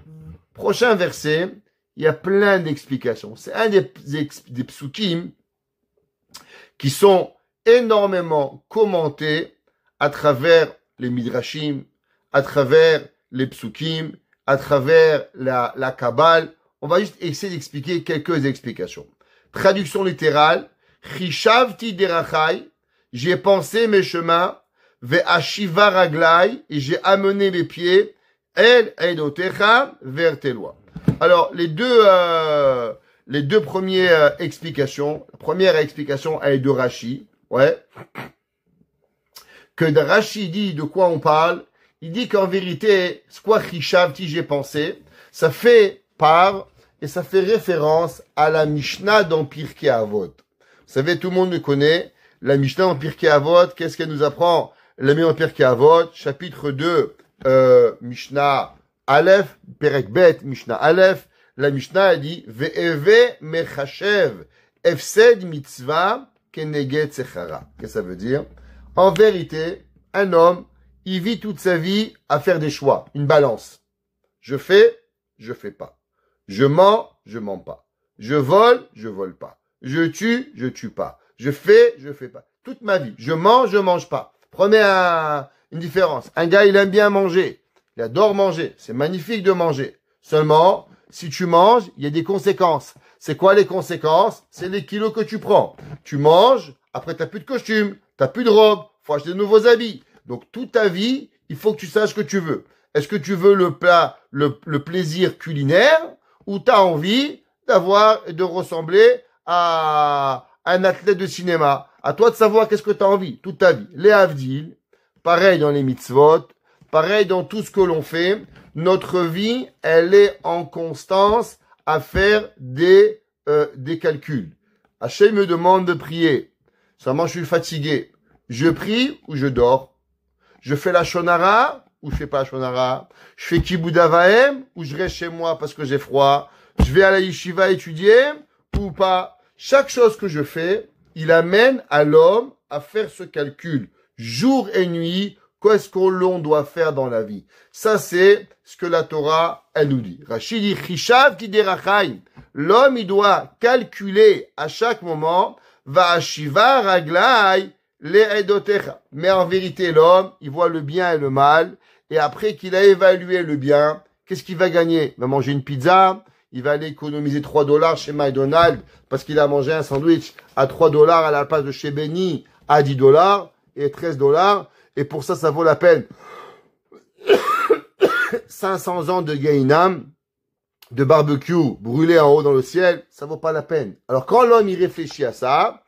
Prochain verset, il y a plein d'explications. C'est un des psukim qui sont énormément commentés à travers les midrashim, à travers les psukim, à travers la Kabbale. On va juste essayer d'expliquer quelques explications. Traduction littérale, Chishavti derachai, j'ai pensé mes chemins, ve'ashiva raglai, et j'ai amené mes pieds, el eidotecha, vers tes lois. Alors, les deux premières explications, la première explication, elle est de Rashi, ouais. Que Rashi dit de quoi on parle, il dit qu'en vérité, c'est quoi Chishavti, j'ai pensé, ça fait part, et ça fait référence à la Mishnah dans Pirkei Avot. Vous savez, tout le monde le connaît, la Mishnah dans Pirkei Avot, qu'est-ce qu'elle nous apprend? La Mishnah dans Pirkei Avot, chapitre 2, Mishnah Aleph, Perek Bet, Mishnah Aleph, la Mishnah elle dit, Ve'eve mechashev, efsed mitzvah, keneged sechara. Qu'est-ce que ça veut dire? En vérité, un homme, il vit toute sa vie à faire des choix, une balance. Je fais pas. Je mens pas. Je vole pas. Je tue pas. Je fais pas. Toute ma vie, je mange pas. Prenez une différence. Un gars, il aime bien manger. Il adore manger. C'est magnifique de manger. Seulement, si tu manges, il y a des conséquences. C'est quoi les conséquences? C'est les kilos que tu prends. Tu manges, après t'as plus de costume, t'as plus de robe, faut acheter de nouveaux habits. Donc toute ta vie, il faut que tu saches ce que tu veux. Est-ce que tu veux le plaisir culinaire ou t'as envie de ressembler à un athlète de cinéma? À toi de savoir qu'est-ce que t'as envie toute ta vie. Les Havdil, pareil dans les mitzvot, pareil dans tout ce que l'on fait. Notre vie, elle est en constance à faire des calculs. Hachem me demande de prier. Seulement, je suis fatigué. Je prie ou je dors? Je fais la shonara ou je fais pas la shonara? Je fais kibbutz avaim ou je reste chez moi parce que j'ai froid? Je vais à la yeshiva étudier ou pas? Chaque chose que je fais, il amène à l'homme à faire ce calcul. Jour et nuit, qu'est-ce que l'on doit faire dans la vie? Ça, c'est ce que la Torah, elle nous dit. Rachid dit, Chishav tiderachai. L'homme, il doit calculer à chaque moment, Va'ashiva raglai le'edotecha. Mais en vérité, l'homme, il voit le bien et le mal. Et après qu'il a évalué le bien, qu'est-ce qu'il va gagner? Il va manger une pizza. Il va aller économiser $3 chez McDonald's parce qu'il a mangé un sandwich à $3 à la place de chez Benny à $10 et $13. Et pour ça, ça vaut la peine. 500 ans de Gainam, de barbecue brûlé en haut dans le ciel, ça vaut pas la peine. Alors quand l'homme y réfléchit à ça,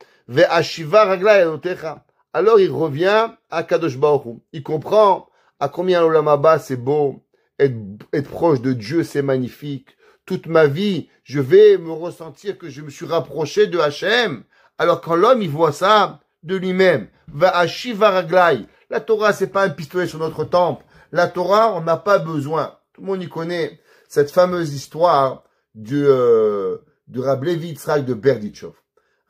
alors il revient à Kadosh Baruch Hu. Il comprend à combien l'Olam Haba c'est beau, être proche de Dieu c'est magnifique. Toute ma vie, je vais me ressentir que je me suis rapproché de Hachem Alors quand l'homme, il voit ça de lui-même, va à Shiva Raglai. La Torah, c'est pas un pistolet sur notre temple. La Torah, on n'a pas besoin. Tout le monde y connaît cette fameuse histoire de Rabbi Levi Yitzhak de Berdichov.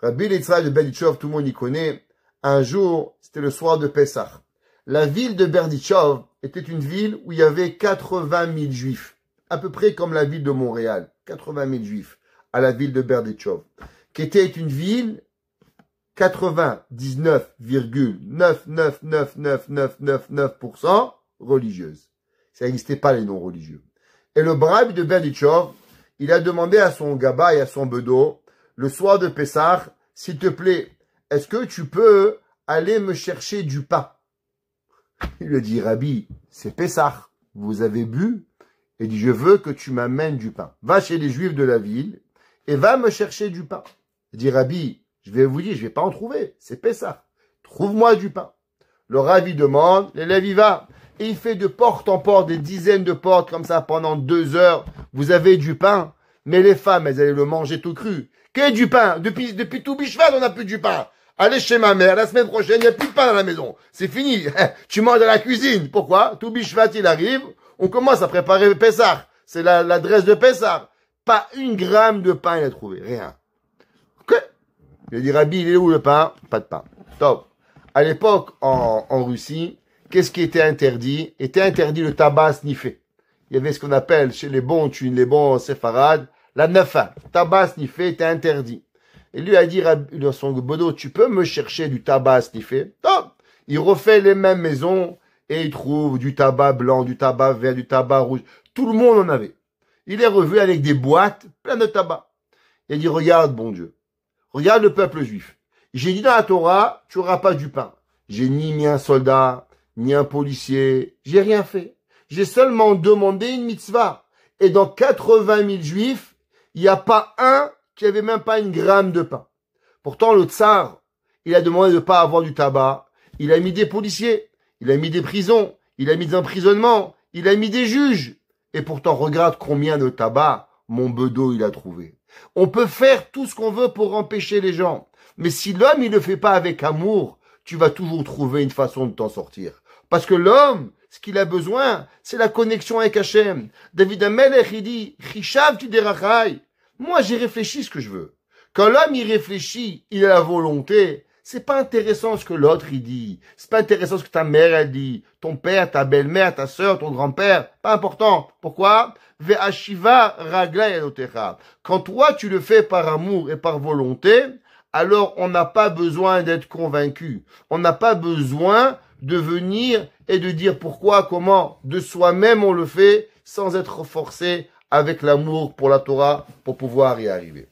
Rabbi Levi Yitzhak de Berdichov, tout le monde y connaît. Un jour, c'était le soir de Pessah. La ville de Berdichov était une ville où il y avait 80 000 juifs. À peu près comme la ville de Montréal. 80 000 juifs à la ville de Berdichov. Qui était une ville 99,9999999% religieuse. Ça n'existait pas les non-religieux. Et le brave de Berdichov, il a demandé à son gaba et à son bedo, le soir de Pessah, s'il te plaît, est-ce que tu peux aller me chercher du pain? Il lui a dit, Rabbi, c'est Pessah, vous avez bu? Il dit, je veux que tu m'amènes du pain. Va chez les juifs de la ville et va me chercher du pain. Il dit, Rabbi, je vais vous dire, je vais pas en trouver, c'est Pessah. Trouve-moi du pain. Le Rabbi demande, l'élève y va. Et il fait de porte en porte, des dizaines de portes comme ça pendant 2 heures. Vous avez du pain, mais les femmes, elles allaient le manger tout cru. Quel est du pain? Depuis tout Bishvat, on n'a plus du pain. Allez chez ma mère, la semaine prochaine, il n'y a plus de pain dans la maison. C'est fini. Tu manges à la cuisine. Pourquoi? Tout Bishvat, il arrive. On commence à préparer Pessah. C'est l'adresse de Pessah. Pas 1 gramme de pain, il a trouvé. Rien. Ok. Il a dit, Rabbi, il est où le pain? Pas de pain. Top. À l'époque, en Russie, qu'est-ce qui était interdit? Était interdit le tabac sniffé. Il y avait ce qu'on appelle, chez les bons thunes, les bons séfarades, la nafa. Tabac sniffé était interdit. Et lui a dit à son bodo, tu peux me chercher du tabac sniffé? Top. Il refait les mêmes maisons et il trouve du tabac blanc, du tabac vert, du tabac rouge. Tout le monde en avait. Il est revenu avec des boîtes pleines de tabac. Il a dit, regarde, bon Dieu. Regarde le peuple juif. J'ai dit dans la Torah, tu n'auras pas du pain. J'ai ni mis un soldat, ni un policier. J'ai rien fait. J'ai seulement demandé une mitzvah. Et dans 80 000 juifs, il n'y a pas un qui avait même pas 1 gramme de pain. Pourtant, le tsar, il a demandé de ne pas avoir du tabac. Il a mis des policiers. Il a mis des prisons. Il a mis des emprisonnements. Il a mis des juges. Et pourtant, regarde combien de tabac mon bedeau il a trouvé. On peut faire tout ce qu'on veut pour empêcher les gens. Mais si l'homme, il ne le fait pas avec amour, tu vas toujours trouver une façon de t'en sortir. Parce que l'homme, ce qu'il a besoin, c'est la connexion avec Hachem. David Amelech, il dit, Chishav tu derachai. Moi, j'ai réfléchi ce que je veux. Quand l'homme, il réfléchit, il a la volonté, c'est pas intéressant ce que l'autre, il dit. C'est pas intéressant ce que ta mère, elle dit. Ton père, ta belle-mère, ta sœur, ton grand-père. Pas important. Pourquoi? Ve'ashiva raglai alotecha. Quand toi, tu le fais par amour et par volonté, alors on n'a pas besoin d'être convaincu. On n'a pas besoin de venir et de dire pourquoi, comment. De soi-même, on le fait sans être forcé avec l'amour pour la Torah pour pouvoir y arriver.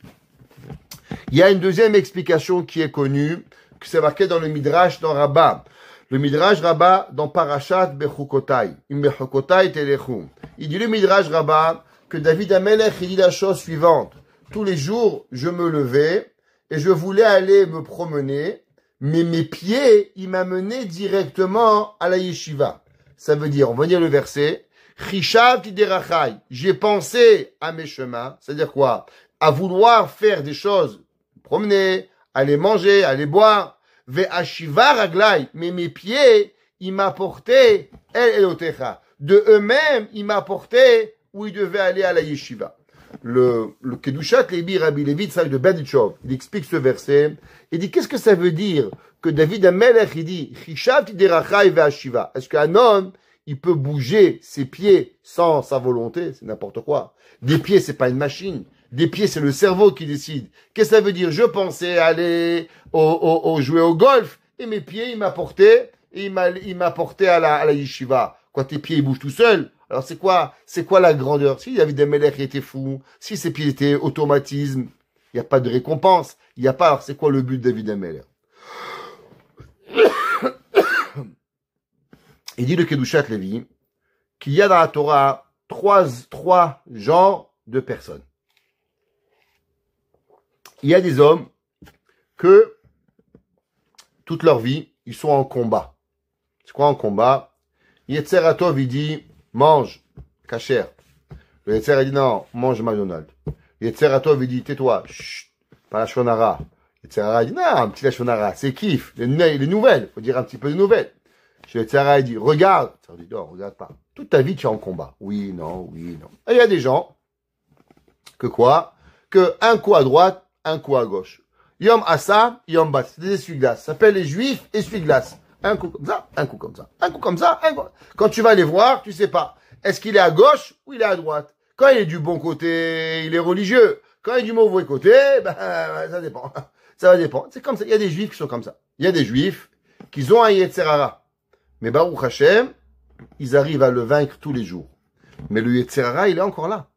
Il y a une deuxième explication qui est connue, que c'est marqué dans le Midrash dans Rabbah. Le Midrash Rabbah dans Parashat Bechukotai. Bechukotai Telechu. Il dit le Midrash Rabbah que David Amelech il dit la chose suivante. Tous les jours, je me levais et je voulais aller me promener, mais mes pieds, ils m'amenaient directement à la yeshiva. Ça veut dire, on va dire le verset, Chishav tiderachai. J'ai pensé à mes chemins. C'est-à-dire quoi? À vouloir faire des choses, promener, aller manger, aller boire. Ve'ashiva raglai. Mais mes pieds, ils m'apportaient el elotecha. De eux-mêmes, ils m'apportaient où ils devaient aller à la yeshiva. Le Kedushat Levi, Rabbi Levi Yitzhak de Berdichov, il explique ce verset. Il dit, qu'est-ce que ça veut dire que David Amelech, il dit, Chishav tiderachai ve'ashiva. Est-ce qu'un homme, il peut bouger ses pieds sans sa volonté? C'est n'importe quoi. Des pieds, c'est pas une machine. Des pieds, c'est le cerveau qui décide. Qu'est-ce que ça veut dire? Je pensais aller jouer au golf, et mes pieds, ils m'apportaient, et ils m'apportaient à la yeshiva. Quoi, tes pieds, ils bougent tout seuls? Alors, c'est quoi la grandeur? Si David Amelech était fou, si ses pieds étaient automatisme, il n'y a pas de récompense. Il n'y a pas, alors c'est quoi le but de David Amelech? Il dit le Kedushat Levi qu'il y a dans la Torah trois genres de personnes. Il y a des hommes que toute leur vie, ils sont en combat. C'est quoi en combat? Yetzer Hatov, il dit, mange, kasher. Le Yetzer, il dit, non, mange McDonald's. Yetzer Hatov, il dit, tais-toi, chut, pas la shonara. Yetzirara dit, non, un petit lachonara, c'est kiff, les nouvelles, faut dire un petit peu de nouvelles. Yetzirara dit, regarde. Ça dit, non, regarde pas. Toute ta vie, tu es en combat. Oui, non, oui, non. Et il y a des gens, que quoi? Que un coup à droite, un coup à gauche. Yom Assa, Yom Bas. C'est des essuie-glaces. Ça s'appelle les juifs essuie-glaces. Un coup comme ça, un coup comme ça. Un coup comme ça, un coup. Quand tu vas les voir, tu sais pas. Est-ce qu'il est à gauche ou il est à droite? Quand il est du bon côté, il est religieux. Quand il est du mauvais côté, ben, ça dépend. Ça va dépendre. C'est comme ça. Il y a des juifs qui sont comme ça. Il y a des juifs qui ont un Yetzirara. Mais Baruch Hashem, ils arrivent à le vaincre tous les jours. Mais le Yetzirara, il est encore là.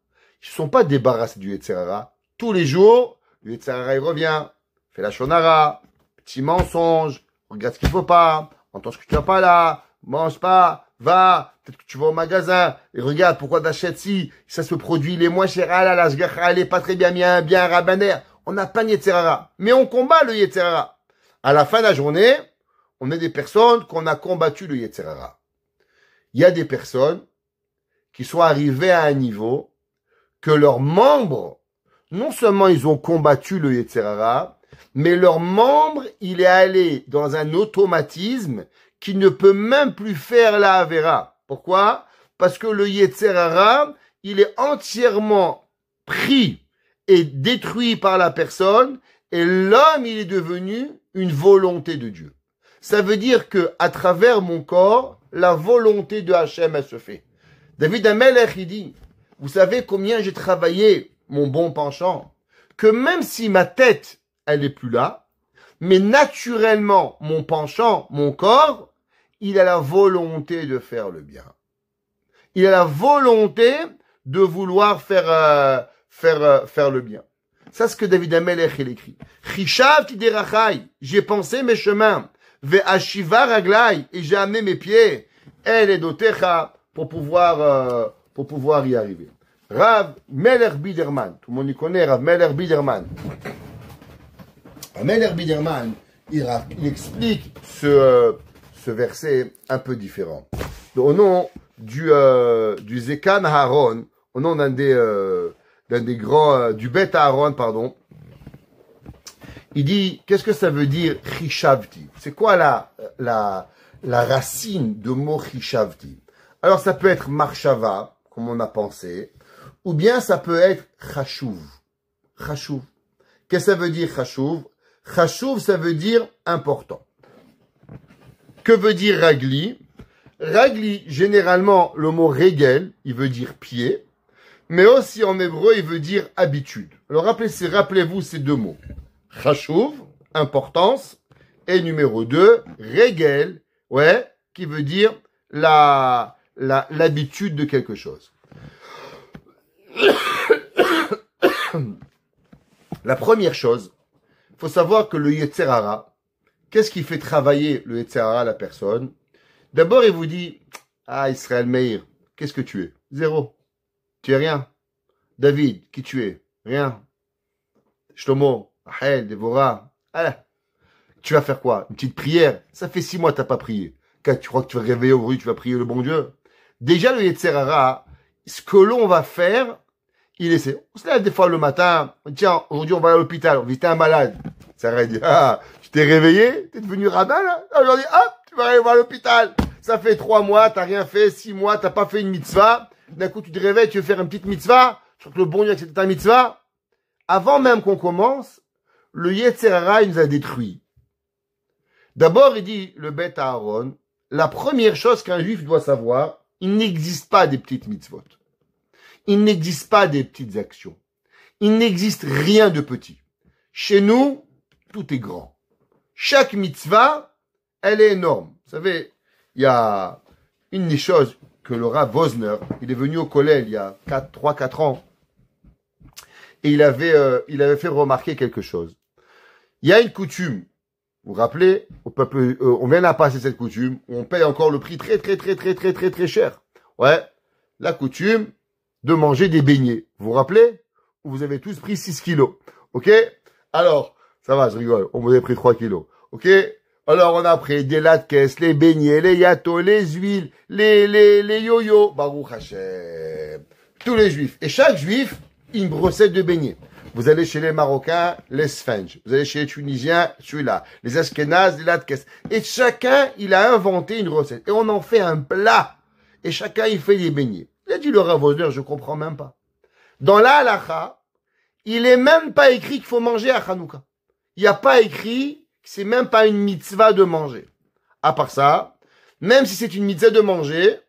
Ils ne sont pas débarrassés du Yetzirara. Tous les jours, le Yetzirara, il revient. Fait la shonara, petit mensonge, regarde ce qu'il faut pas, entends ce que tu n'as pas là, mange pas, va, peut-être que tu vas au magasin, et regarde pourquoi t'achètes si, ça se produit, il est moins cher, ah là là, elle est pas très bien, bien rabbinaire. On n'a pas de Yetzirara. Mais on combat le Yetzirara. À la fin de la journée, on est des personnes qu'on a combattu le Yetzirara. Il y a des personnes qui sont arrivées à un niveau que leurs membres, non seulement ils ont combattu le Yetzirara, mais leur membre, il est allé dans un automatisme qui ne peut même plus faire la Avera. Pourquoi? Parce que le Yetzirara, il est entièrement pris et détruit par la personne, et l'homme, il est devenu une volonté de Dieu. Ça veut dire que, à travers mon corps, la volonté de Hachem, elle se fait. David Amelech, il dit, vous savez combien j'ai travaillé mon bon penchant, que même si ma tête, elle est plus là, mais naturellement, mon penchant, mon corps, il a la volonté de faire le bien. Il a la volonté de vouloir faire le bien. Ça, c'est ce que David Amelech, il écrit. Chishav tiderachai, j'ai pensé mes chemins. Ve'ashiva raglai, et j'ai amené mes pieds. El edotecha, pour pouvoir y arriver. Rav Meller Biderman, tout le monde y connaît, Rav Meller Biderman. Meller Biderman, il explique ce verset un peu différent. Au nom du Zekan Aaron, au nom d'un des grands, du Bet Aaron, pardon, il dit, qu'est-ce que ça veut dire Chishavti? C'est quoi la racine de mot Chishavti? Alors ça peut être Marshava, comme on a pensé, ou bien ça peut être Chashuv. Chashuv. Qu'est-ce que ça veut dire Chashuv? Chashuv, ça veut dire important. Que veut dire Ragli? Ragli, généralement, le mot Regel, il veut dire pied, mais aussi en hébreu, il veut dire habitude. Alors rappelez-vous ces deux mots. Chashuv, importance, et numéro 2, Regel, ouais, qui veut dire l'habitude de quelque chose. La première chose, il faut savoir que le Yetzirara, qu'est-ce qui fait travailler le Yetzirara à la personne? D'abord, il vous dit, ah, Israël Meir, qu'est-ce que tu es? Zéro. Tu es rien. David, qui tu es? Rien. Shlomo, Rachel, Dévorah, allez. Tu vas faire quoi? Une petite prière? Ça fait 6 mois que tu n'as pas prié. Tu crois que tu vas réveiller aujourd'hui, tu vas prier le bon Dieu? Déjà, le Yetzirara, ce que l'on va faire, il essaie. On se lève des fois le matin, on dit, tiens, aujourd'hui on va à l'hôpital, on va visiter un malade. Ça va dire, ah, tu t'es réveillé? T'es devenu rabbin, là? Aujourd'hui, hop, tu vas aller voir l'hôpital. Ça fait 3 mois, t'as rien fait, 6 mois, t'as pas fait une mitzvah. D'un coup, tu te réveilles, tu veux faire une petite mitzvah. Je crois que le bon Dieu accepte ta mitzvah. Avant même qu'on commence, le Yetzirara, il nous a détruits. D'abord, il dit, le Bet Aaron, la première chose qu'un juif doit savoir, il n'existe pas des petites mitzvot. Il n'existe pas des petites actions. Il n'existe rien de petit. Chez nous, tout est grand. Chaque mitzvah, elle est énorme. Vous savez, il y a une des choses que le Rav Wosner, il est venu au collège il y a 3-4 ans, et il avait fait remarquer quelque chose. Il y a une coutume, vous vous rappelez, au peuple, on vient à passer cette coutume, où on paye encore le prix très cher. Ouais, la coutume de manger des beignets. Vous vous rappelez? Vous avez tous pris 6 kilos. Ok? Alors, ça va, je rigole. On vous a pris 3 kilos. Ok? Alors, on a pris des latkes, les beignets, les yatos, les huiles, les yo-yo. Baruch Hashem. Tous les juifs. Et chaque juif, une brossette de beignets. Vous allez chez les Marocains, les Sfenj. Vous allez chez les Tunisiens, celui-là. Les Ashkénazes, les Latkes. Et chacun, il a inventé une recette. Et on en fait un plat. Et chacun, il fait des beignets. Il a dit le Rav Wosner, je comprends même pas. Dans la halakha, il est même pas écrit qu'il faut manger à Hanouka. Il n'y a pas écrit que c'est même pas une mitzvah de manger. À part ça, même si c'est une mitzvah de manger,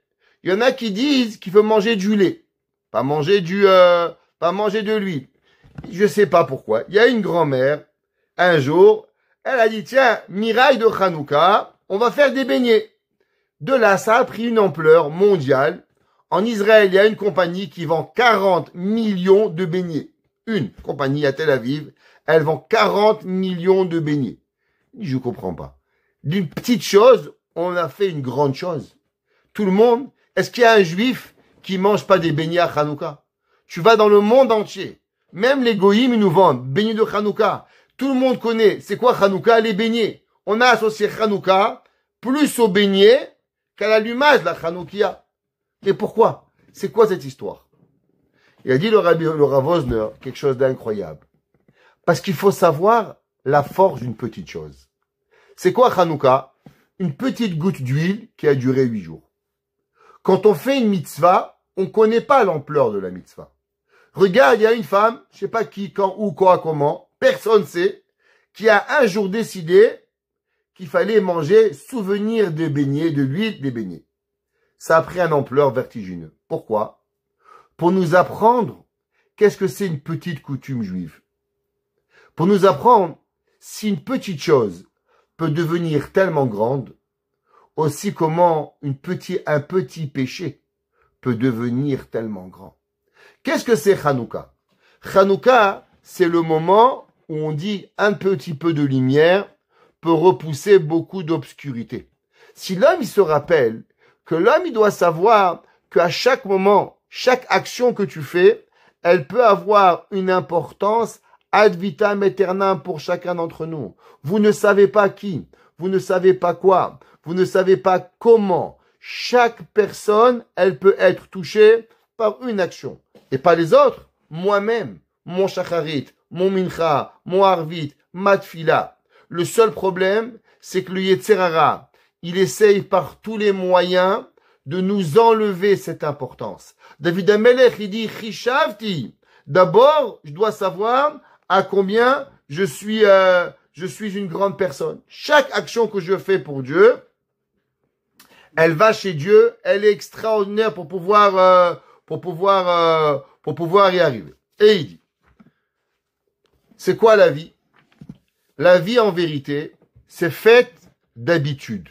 il y en a qui disent qu'il faut manger du lait. Pas manger de l'huile. Je sais pas pourquoi. Il y a une grand-mère, un jour, elle a dit, tiens, miraille de Hanouka, on va faire des beignets. De là, ça a pris une ampleur mondiale. En Israël, il y a une compagnie qui vend 40 millions de beignets. Une compagnie à Tel Aviv, elle vend 40 millions de beignets. Je comprends pas. D'une petite chose, on a fait une grande chose. Tout le monde, est-ce qu'il y a un juif qui mange pas des beignets à Hanouka? Tu vas dans le monde entier. Même les goïms, ils nous vendent beignets de Hanouka. Tout le monde connaît. C'est quoi Hanouka? Les beignets. On a associé Hanouka plus aux beignets qu'à l'allumage de la Hanoukia. Mais pourquoi? C'est quoi cette histoire? Il a dit le Rav Wosner quelque chose d'incroyable. Parce qu'il faut savoir la force d'une petite chose. C'est quoi Hanouka? Une petite goutte d'huile qui a duré 8 jours. Quand on fait une mitzvah, on ne connaît pas l'ampleur de la mitzvah. Regarde, il y a une femme, je sais pas qui, quand, où, quoi, comment, personne ne sait, qui a un jour décidé qu'il fallait manger souvenir des beignets, de l'huile des beignets. Ça a pris une ampleur vertigineuse. Pourquoi? Pour nous apprendre qu'est-ce que c'est une petite coutume juive. Pour nous apprendre si une petite chose peut devenir tellement grande, aussi comment un petit péché peut devenir tellement grand. Qu'est-ce que c'est Hanouka? Hanouka, c'est le moment où on dit un petit peu de lumière peut repousser beaucoup d'obscurité. Si l'homme, il se rappelle que l'homme, il doit savoir qu'à chaque moment, chaque action que tu fais, elle peut avoir une importance ad vitam aeternam pour chacun d'entre nous. Vous ne savez pas qui, vous ne savez pas quoi, vous ne savez pas comment. Chaque personne, elle peut être touchée par une action. Et pas les autres. Moi-même, mon shacharit, mon mincha, mon arvit, ma tfila. Le seul problème, c'est que le Yetzer Hara, il essaye par tous les moyens de nous enlever cette importance. David Amelech, il dit, Chishavti. D'abord, je dois savoir à combien je suis une grande personne. Chaque action que je fais pour Dieu, elle va chez Dieu, elle est extraordinaire pour pouvoir y arriver. Et il dit, c'est quoi la vie? La vie, en vérité, c'est faite d'habitude.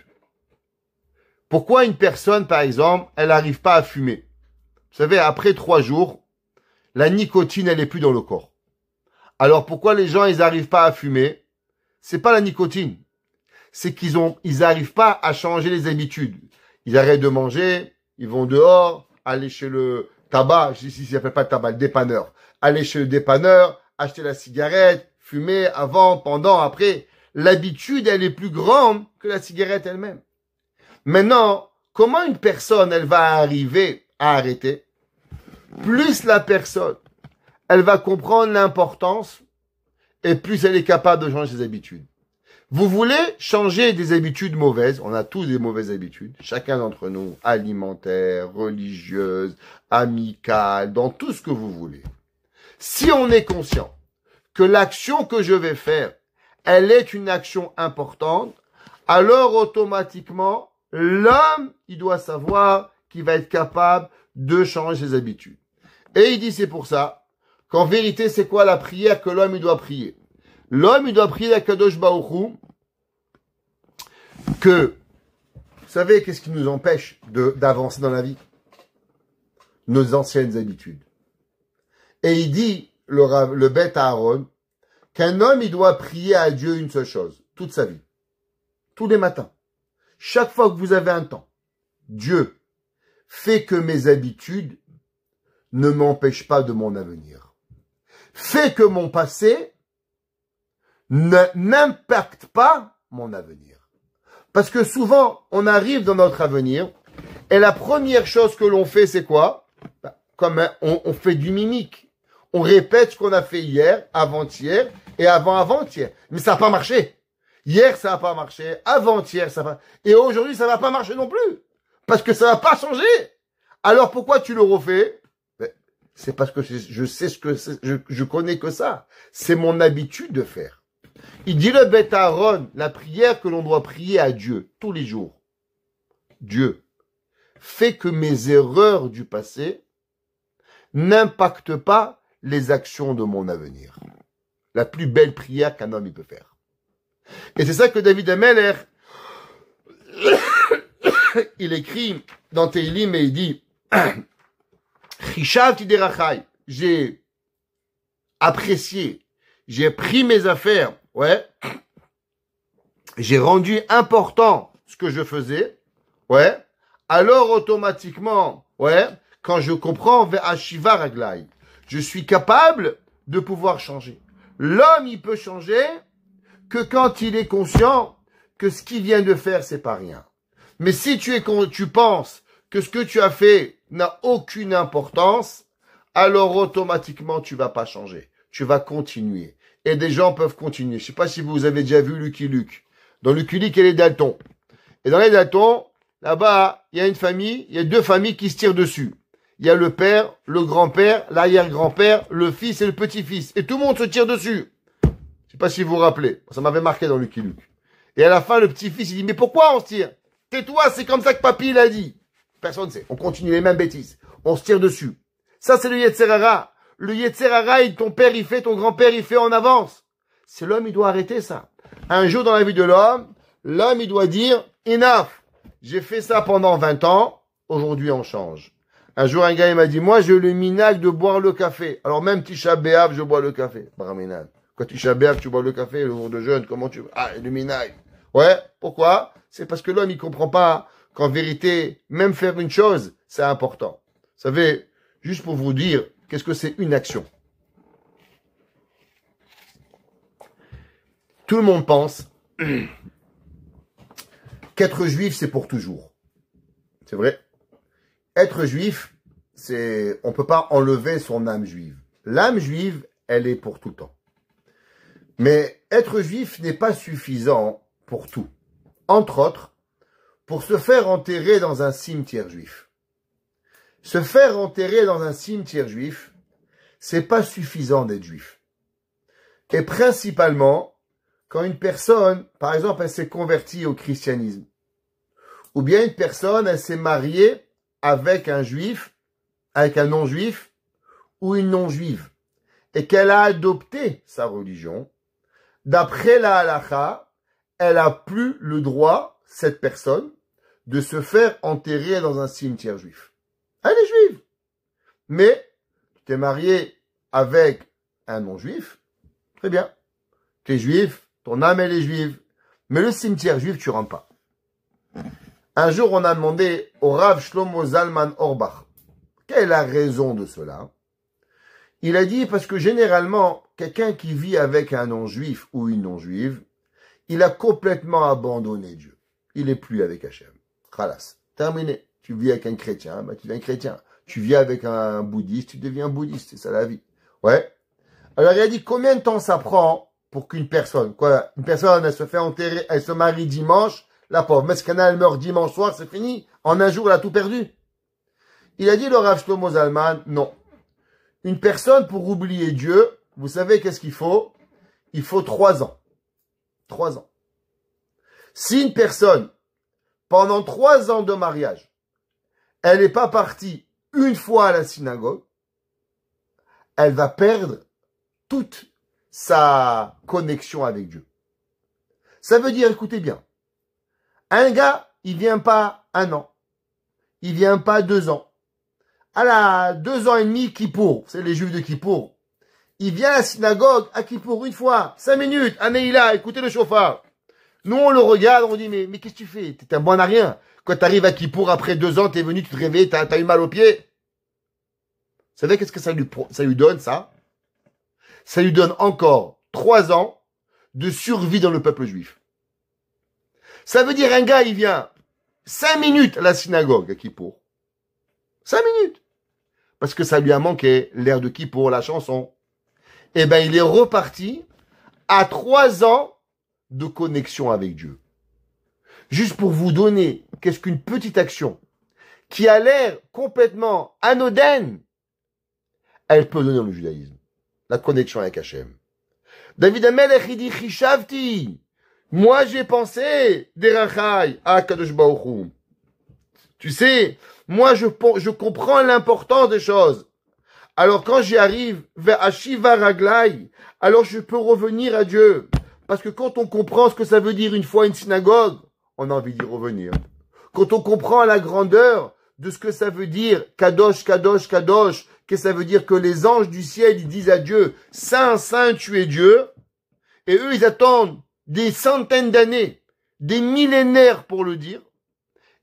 Pourquoi une personne, par exemple, elle n'arrive pas à fumer? Vous savez, après 3 jours, la nicotine, elle n'est plus dans le corps. Alors pourquoi les gens, ils n'arrivent pas à fumer? C'est pas la nicotine. C'est qu'ils n'arrivent pas à changer les habitudes. Ils arrêtent de manger, ils vont dehors, aller chez le tabac, ici, il s'appelle pas le tabac, le dépanneur. Aller chez le dépanneur, acheter la cigarette, fumer avant, pendant, après. L'habitude, elle est plus grande que la cigarette elle-même. Maintenant, comment une personne, elle va arriver à arrêter? Plus la personne, elle va comprendre l'importance et plus elle est capable de changer ses habitudes. Vous voulez changer des habitudes mauvaises, on a tous des mauvaises habitudes, chacun d'entre nous, alimentaires, religieuses, amicales, dans tout ce que vous voulez. Si on est conscient que l'action que je vais faire, elle est une action importante, alors automatiquement, l'homme, il doit savoir qu'il va être capable de changer ses habitudes. Et il dit, c'est pour ça qu'en vérité, c'est quoi la prière que l'homme, il doit prier? L'homme, il doit prier à Kadosh Baruch Hu que, vous savez, qu'est-ce qui nous empêche d'avancer dans la vie? Nos anciennes habitudes. Et il dit, le bête Aaron, qu'un homme, il doit prier à Dieu une seule chose, toute sa vie. Tous les matins. Chaque fois que vous avez un temps, Dieu fait que mes habitudes ne m'empêchent pas de mon avenir. Fait que mon passé n'impacte pas mon avenir. Parce que souvent, on arrive dans notre avenir, et la première chose que l'on fait, c'est quoi? Comme on fait du mimique. On répète ce qu'on a fait hier, avant-hier et avant-avant-hier. Mais ça n'a pas marché. Hier, ça n'a pas marché. Avant-hier, ça va. Et aujourd'hui, ça va pas marcher non plus. Parce que ça va pas changer. Alors pourquoi tu le refais? C'est parce que je sais ce que c'est. Je connais que ça. C'est mon habitude de faire. Il dit le Beth Aaron, la prière que l'on doit prier à Dieu tous les jours. Dieu, fais que mes erreurs du passé n'impactent pas les actions de mon avenir. La plus belle prière qu'un homme il peut faire. Et c'est ça que David Ameller, il écrit dans Teilim et il dit, j'ai apprécié, j'ai pris mes affaires, ouais, j'ai rendu important ce que je faisais, ouais, alors automatiquement, ouais, quand je comprends Ve'ashiva Raglai, je suis capable de pouvoir changer. L'homme, il peut changer que quand il est conscient que ce qu'il vient de faire, c'est pas rien. Mais si tu penses que ce que tu as fait n'a aucune importance, alors automatiquement, tu vas pas changer. Tu vas continuer. Et des gens peuvent continuer. Je sais pas si vous avez déjà vu Lucky Luke. Dans Lucky Luke, il y a les Daltons. Et dans les Daltons, là-bas, il y a une famille, il y a deux familles qui se tirent dessus. Il y a le père, le grand-père, l'arrière-grand-père, le fils et le petit-fils. Et tout le monde se tire dessus. Je sais pas si vous vous rappelez. Ça m'avait marqué dans Lucky Luke. Et à la fin, le petit-fils, il dit, mais pourquoi on se tire? Tais-toi, c'est comme ça que papy l'a dit. Personne ne sait. On continue les mêmes bêtises. On se tire dessus. Ça, c'est le Yetzer Hara. Le Yetzer Hara, ton père, il fait, ton grand-père, il fait en avance. C'est l'homme, il doit arrêter ça. Un jour dans la vie de l'homme, il doit dire, enough. J'ai fait ça pendant 20 ans. Aujourd'hui, on change. Un jour, un gars, il m'a dit, moi, j'ai le minag de boire le café. Alors, même Tisha B'Av, je bois le café. Baraminag. Quand Tisha B'Av, tu bois le café, le jour de jeûne, comment tu... Ah, le minag. Ouais, pourquoi? C'est parce que l'homme, il comprend pas qu'en vérité, même faire une chose, c'est important. Vous savez, juste pour vous dire, qu'est-ce que c'est une action? Tout le monde pense qu'être juif, c'est pour toujours. C'est vrai. Être juif, on peut pas enlever son âme juive. L'âme juive, elle est pour tout le temps. Mais être juif n'est pas suffisant pour tout. Entre autres, pour se faire enterrer dans un cimetière juif. Se faire enterrer dans un cimetière juif, c'est pas suffisant d'être juif. Et principalement, quand une personne, par exemple, elle s'est convertie au christianisme, ou bien une personne, elle s'est mariée avec un juif, avec un non-juif, ou une non-juive, et qu'elle a adopté sa religion, d'après la halakha, elle a plus le droit, cette personne, de se faire enterrer dans un cimetière juif. Elle est juive. Mais, tu t'es marié avec un non-juif, très bien. Tu es juif, ton âme elle est juive. Mais le cimetière juif, tu rentres pas. Un jour, on a demandé au Rav Shlomo Zalman Auerbach, quelle est la raison de cela? Il a dit, parce que généralement, quelqu'un qui vit avec un non-juif ou une non-juive, il a complètement abandonné Dieu. Il n'est plus avec Hachem. Khalas. Terminé. Tu vis avec un chrétien, bah tu deviens chrétien. Tu vis avec un bouddhiste, tu deviens bouddhiste. C'est ça la vie. Ouais. Alors il a dit, combien de temps ça prend pour qu'une personne, quoi, une personne, elle se fait enterrer, elle se marie dimanche, la pauvre, Meskana, elle meurt dimanche soir, c'est fini. En un jour, elle a tout perdu. Il a dit, le Rav Shlomo Zalman, non. Une personne, pour oublier Dieu, vous savez qu'est-ce qu'il faut? Il faut 3 ans. 3 ans. Si une personne, pendant 3 ans de mariage, elle n'est pas partie une fois à la synagogue, elle va perdre toute sa connexion avec Dieu. Ça veut dire, écoutez bien, un gars, il vient pas 1 an, il vient pas 2 ans. À la 2 ans et demi, Kippour, c'est les juifs de Kippour, il vient à la synagogue à Kippour une fois, 5 minutes, Anéila, écoutez le chauffard. Nous, on le regarde, on dit, mais qu'est-ce que tu fais? T'es un bon à rien. Quand t'arrives à Kippour, après 2 ans, t'es venu, tu te réveilles, t'as eu mal au pied. Vous savez qu'est-ce que ça lui donne, ça? Ça lui donne encore 3 ans de survie dans le peuple juif. Ça veut dire un gars, il vient 5 minutes à la synagogue à Kippour. 5 minutes. parce que ça lui a manqué l'air de qui pour la chanson. Eh ben, il est reparti à 3 ans de connexion avec Dieu. Juste pour vous donner qu'est-ce qu'une petite action qui a l'air complètement anodine, elle peut donner dans le judaïsme. La connexion avec Hachem. David Amelech, il dit, Chishavti. Moi, j'ai pensé, Derachai, à Kadosh Baruch Hu. Tu sais, moi, je comprends l'importance des choses. Alors, quand j'y arrive vers Ashiva Raglai, alors je peux revenir à Dieu. Parce que quand on comprend ce que ça veut dire une fois une synagogue, on a envie d'y revenir. Quand on comprend la grandeur de ce que ça veut dire, Kadosh, Kadosh, Kadosh, que ça veut dire que les anges du ciel, ils disent à Dieu, Saint, Saint, tu es Dieu. Et eux, ils attendent des centaines d'années, des millénaires pour le dire.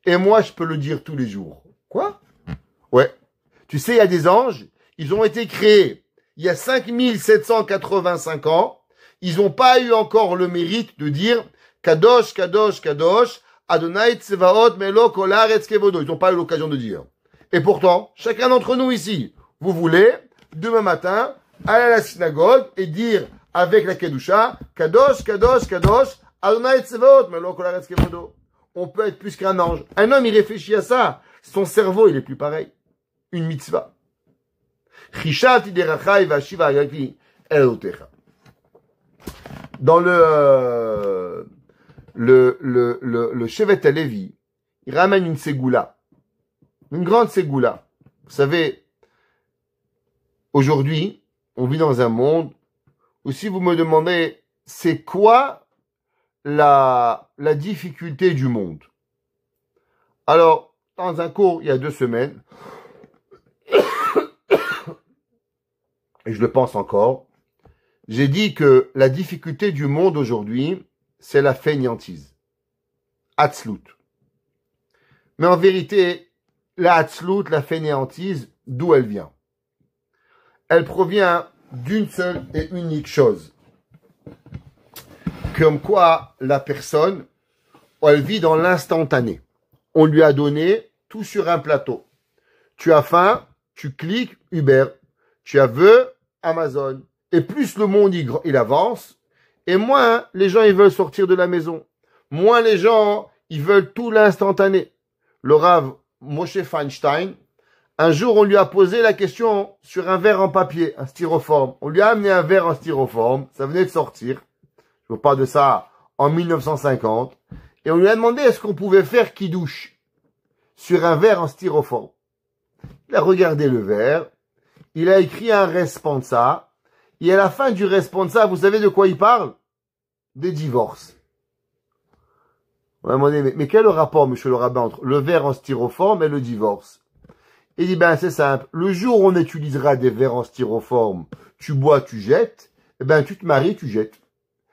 Et moi, je peux le dire tous les jours. Quoi? Ouais. Tu sais, il y a des anges, ils ont été créés il y a 5785 ans. Ils n'ont pas eu encore le mérite de dire Kadosh, Kadosh, Kadosh, Adonai Tsevaot, Melok, Olar, Etzkevodo. Ils n'ont pas eu l'occasion de dire. Et pourtant, chacun d'entre nous ici, vous voulez, demain matin, aller à la synagogue et dire avec la Kedusha, Kadosh, Kadosh, Kadosh, Adonai Tsevaot, Melok, Olar, Etzkevodo. On peut être plus qu'un ange. Un homme, il réfléchit à ça. Son cerveau, il est plus pareil. Une mitzvah. Dans le Shevet HaLevi, il ramène une ségoula. Une grande ségoula. Vous savez, aujourd'hui, on vit dans un monde où si vous me demandez c'est quoi la difficulté du monde. Alors, dans un cours, il y a 2 semaines, et je le pense encore, j'ai dit que la difficulté du monde aujourd'hui, c'est la fainéantise. Hatzlut. Mais en vérité, la hatzlut, la fainéantise, d'où elle vient? Elle provient d'une seule et unique chose. Comme quoi, la personne, elle vit dans l'instantané. On lui a donné tout sur un plateau. Tu as faim, tu cliques Uber. Tu as veux Amazon. Et plus le monde il avance, et moins les gens ils veulent sortir de la maison. Moins les gens ils veulent tout l'instantané. Le Rav Moshe Feinstein, un jour on lui a posé la question sur un verre en papier, un styroforme. On lui a amené un verre en styroforme, ça venait de sortir. Je vous parle de ça en 1950. Et on lui a demandé est-ce qu'on pouvait faire kidouche sur un verre en styroforme. Il a regardé le verre. Il a écrit un responsa, et à la fin du responsa, vous savez de quoi il parle? Des divorces. On a demandé, mais quel est le rapport, monsieur le rabbin, entre le verre en styroforme et le divorce? Il dit, ben c'est simple, le jour où on utilisera des verres en styroforme, tu bois, tu jettes, eh ben tu te maries, tu jettes.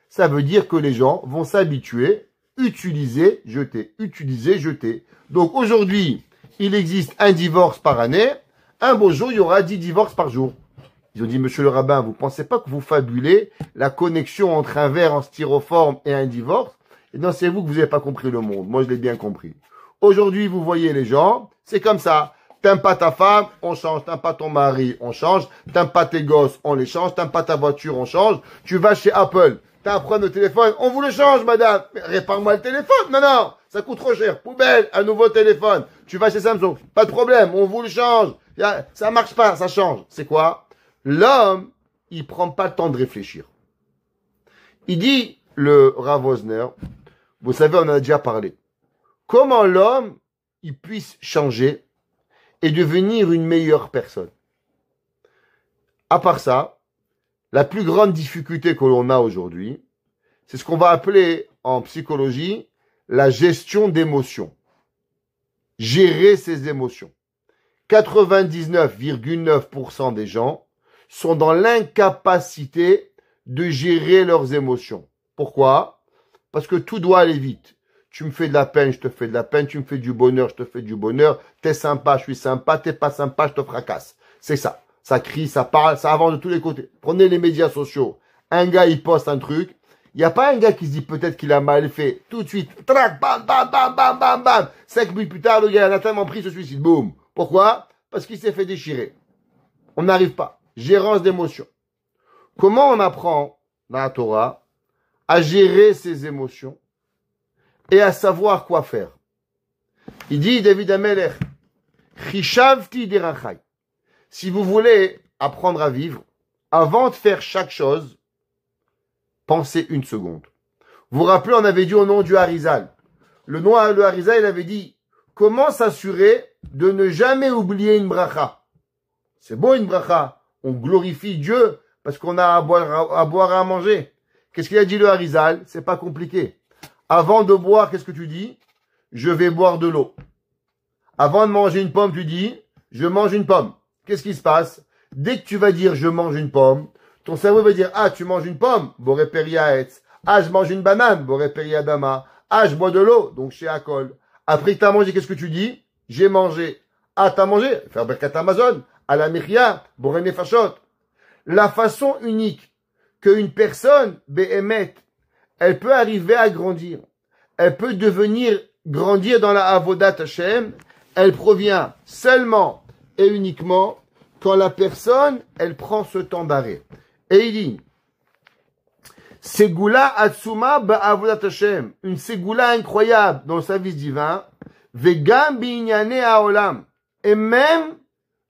Ça veut dire que les gens vont s'habituer, utiliser, jeter, utiliser, jeter. Donc aujourd'hui, il existe un divorce par année. Un beau jour, il y aura 10 divorces par jour. Ils ont dit, monsieur le rabbin, vous pensez pas que vous fabulez la connexion entre un verre en styroforme et un divorce? Et non, c'est vous que vous n'avez pas compris le monde. Moi, je l'ai bien compris. Aujourd'hui, vous voyez les gens, c'est comme ça. T'aimes pas ta femme, on change. T'aimes pas ton mari, on change. T'aimes pas tes gosses, on les change. T'aimes pas ta voiture, on change. Tu vas chez Apple, t'as un problème de téléphone, on vous le change, madame. Mais répare-moi le téléphone. Non, non, ça coûte trop cher. Poubelle, un nouveau téléphone. Tu vas chez Samsung, pas de problème, on vous le change. Ça marche pas, ça change. C'est quoi? L'homme, il prend pas le temps de réfléchir. Il dit, le Rav Wosner, vous savez, on en a déjà parlé. Comment l'homme, il puisse changer et devenir une meilleure personne. À part ça, la plus grande difficulté que l'on a aujourd'hui, c'est ce qu'on va appeler en psychologie la gestion d'émotions. Gérer ses émotions. 99,9% des gens sont dans l'incapacité de gérer leurs émotions. Pourquoi? Parce que tout doit aller vite. Tu me fais de la peine, je te fais de la peine. Tu me fais du bonheur, je te fais du bonheur. T'es sympa, je suis sympa. T'es pas sympa, je te fracasse. C'est ça. Ça crie, ça parle, ça avance de tous les côtés. Prenez les médias sociaux. Un gars, il poste un truc. Il n'y a pas un gars qui se dit peut-être qu'il a mal fait. Tout de suite, trac, bam, bam, bam, bam, bam, bam. 5 minutes plus tard, le gars, il a tellement pris, se suicide. Boum. Pourquoi? Parce qu'il s'est fait déchirer. On n'arrive pas. Gérance d'émotions. Comment on apprend dans la Torah à gérer ses émotions et à savoir quoi faire? Il dit, David Amelech, Chishavti derachai. Si vous voulez apprendre à vivre, avant de faire chaque chose, pensez une seconde. Vous vous rappelez, on avait dit au nom du Harizal. Le Harizal, il avait dit, comment s'assurer de ne jamais oublier une bracha? C'est beau une bracha. On glorifie Dieu parce qu'on a à boire et à manger. Qu'est-ce qu'il a dit le Harizal? C'est pas compliqué. Avant de boire, qu'est-ce que tu dis? Je vais boire de l'eau. Avant de manger une pomme, tu dis, je mange une pomme. Qu'est-ce qui se passe? Dès que tu vas dire je mange une pomme, ton cerveau va dire, ah, tu manges une pomme, boré periaetz. Ah, je mange une banane, boré periadama. Ah, je bois de l'eau, donc chez Akol. Après que tu as mangé, qu'est-ce que tu dis? J'ai mangé. Ah, t'as mangé? Faire Berkat Amazon. À la Mechia, boré nefashot. La façon unique qu'une personne, Behemet, elle peut arriver à grandir. Elle peut grandir dans la Avodat Hashem. Elle provient seulement et uniquement quand la personne, elle prend ce temps d'arrêt. Et il dit, Segula Atsuma Ba'avodat Hashem, une Segula incroyable dans le service divin, Vegam Binyane Haolam, et même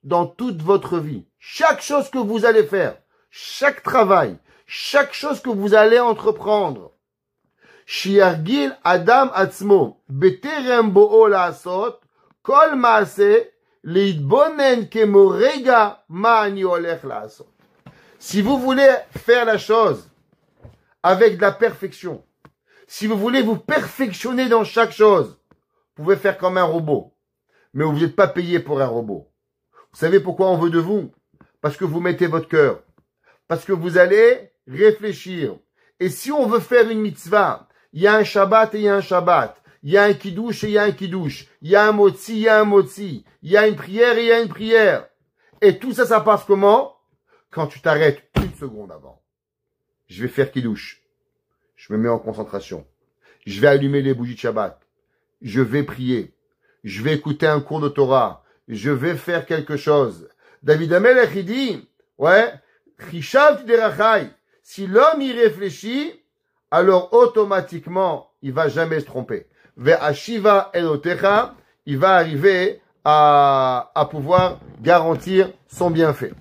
dans toute votre vie. Chaque chose que vous allez faire, chaque travail, chaque chose que vous allez entreprendre, Shiargil Adam Atzmo, Beterem Bo'o La'asot, Kol Maase, Leitbonen Kemorega Ma'ani Olech La'asot. Si vous voulez faire la chose avec de la perfection, si vous voulez vous perfectionner dans chaque chose, vous pouvez faire comme un robot, mais vous n'êtes pas payé pour un robot. Vous savez pourquoi on veut de vous? Parce que vous mettez votre cœur, parce que vous allez réfléchir. Et si on veut faire une mitzvah, il y a un Shabbat et il y a un Shabbat, il y a un kiddush et il y a un kiddush, il y a un motzi, il y a un motzi, il y a une prière et il y a une prière. Et tout ça, ça passe comment? Quand tu t'arrêtes une seconde avant. Je vais faire kiddush. Je me mets en concentration. Je vais allumer les bougies de Shabbat. Je vais prier. Je vais écouter un cours de Torah. Je vais faire quelque chose. David Amelech, il dit, ouais, Chishav derachai. Si l'homme y réfléchit, alors automatiquement, il va jamais se tromper. Ve'ashiva elotecha, il va arriver à pouvoir garantir son bienfait.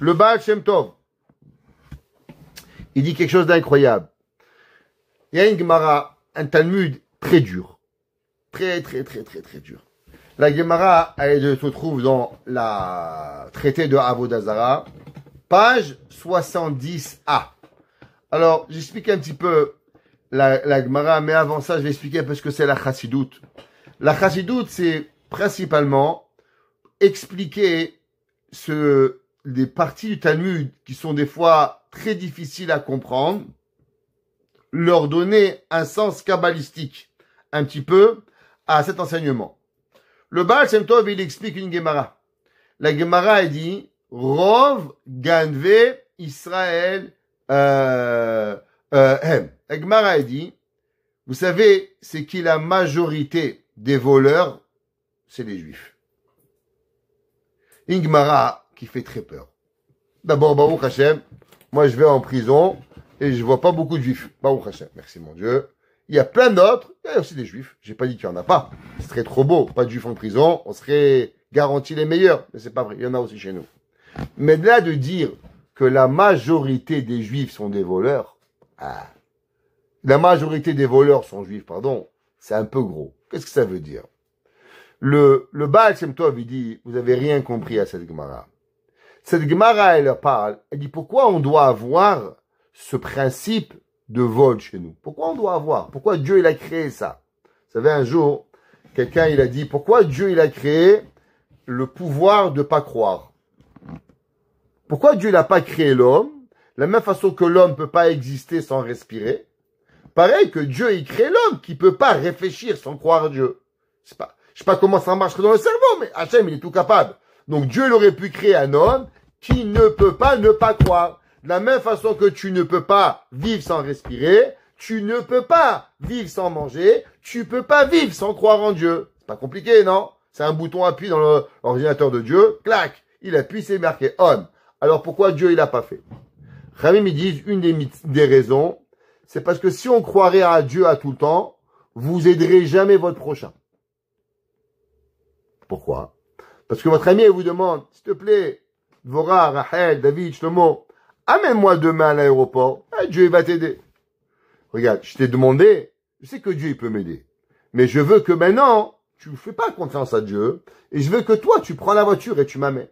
Le Baal Shem Tov, il dit quelque chose d'incroyable. Il y a une Gemara, un Talmud très dur. Très dur. La Gemara, elle se trouve dans la traité de Avodah Zarah, page 70a. Alors, j'explique un petit peu la Gemara, mais avant ça, je vais expliquer un peu ce que c'est la Chassidoute. La Chassidoute, c'est principalement expliquer des parties du Talmud qui sont des fois très difficiles à comprendre, leur donner un sens kabbalistique un petit peu à cet enseignement. Le Baal Shem Tov, il explique une Gemara. La Gemara, elle dit, Rov Ganve Israël Hem. La Gemara, elle dit, vous savez, c'est qui la majorité des voleurs? C'est les Juifs. Une Gemara qui fait très peur. D'abord, Baruch Hashem, moi je vais en prison et je vois pas beaucoup de Juifs. Baruch Hashem, merci mon Dieu. Il y a plein d'autres, il y a aussi des Juifs. J'ai pas dit qu'il y en a pas. Ce serait trop beau, pas de Juifs en prison, on serait garanti les meilleurs. Mais c'est pas vrai, il y en a aussi chez nous. Mais là de dire que la majorité des Juifs sont des voleurs, la majorité des voleurs sont Juifs, pardon, c'est un peu gros. Qu'est-ce que ça veut dire? Le Baal Shem Tov, il dit, vous avez rien compris à cette Gemara. Cette Gemara, elle parle, elle dit, pourquoi on doit avoir ce principe de vol chez nous? Pourquoi on doit avoir? Pourquoi Dieu, il a créé ça? Vous savez, un jour, quelqu'un, il a dit, pourquoi Dieu, il a créé le pouvoir de pas croire? Pourquoi Dieu, il n'a pas créé l'homme? La même façon que l'homme peut pas exister sans respirer. Pareil que Dieu, il crée l'homme qui peut pas réfléchir sans croire Dieu. Je sais pas comment ça marche dans le cerveau, mais Hachem, il est tout capable. Donc Dieu, il aurait pu créer un homme qui ne peut pas ne pas croire. De la même façon que tu ne peux pas vivre sans respirer, tu ne peux pas vivre sans manger, tu peux pas vivre sans croire en Dieu. C'est pas compliqué, non? C'est un bouton appui dans l'ordinateur de Dieu, clac, il appuie, c'est marqué on. Alors pourquoi Dieu il l'a pas fait? Khamim, ils disent une des raisons, c'est parce que si on croirait à Dieu à tout le temps, vous aiderez jamais votre prochain. Pourquoi? Parce que votre ami elle vous demande, s'il te plaît, Dvorah, Rachel, David, Shlomo, amène-moi demain à l'aéroport. Ah, Dieu il va t'aider. Regarde, je t'ai demandé, je sais que Dieu il peut m'aider. Mais je veux que maintenant, tu ne fais pas confiance à Dieu, et je veux que toi, tu prends la voiture et tu m'amènes.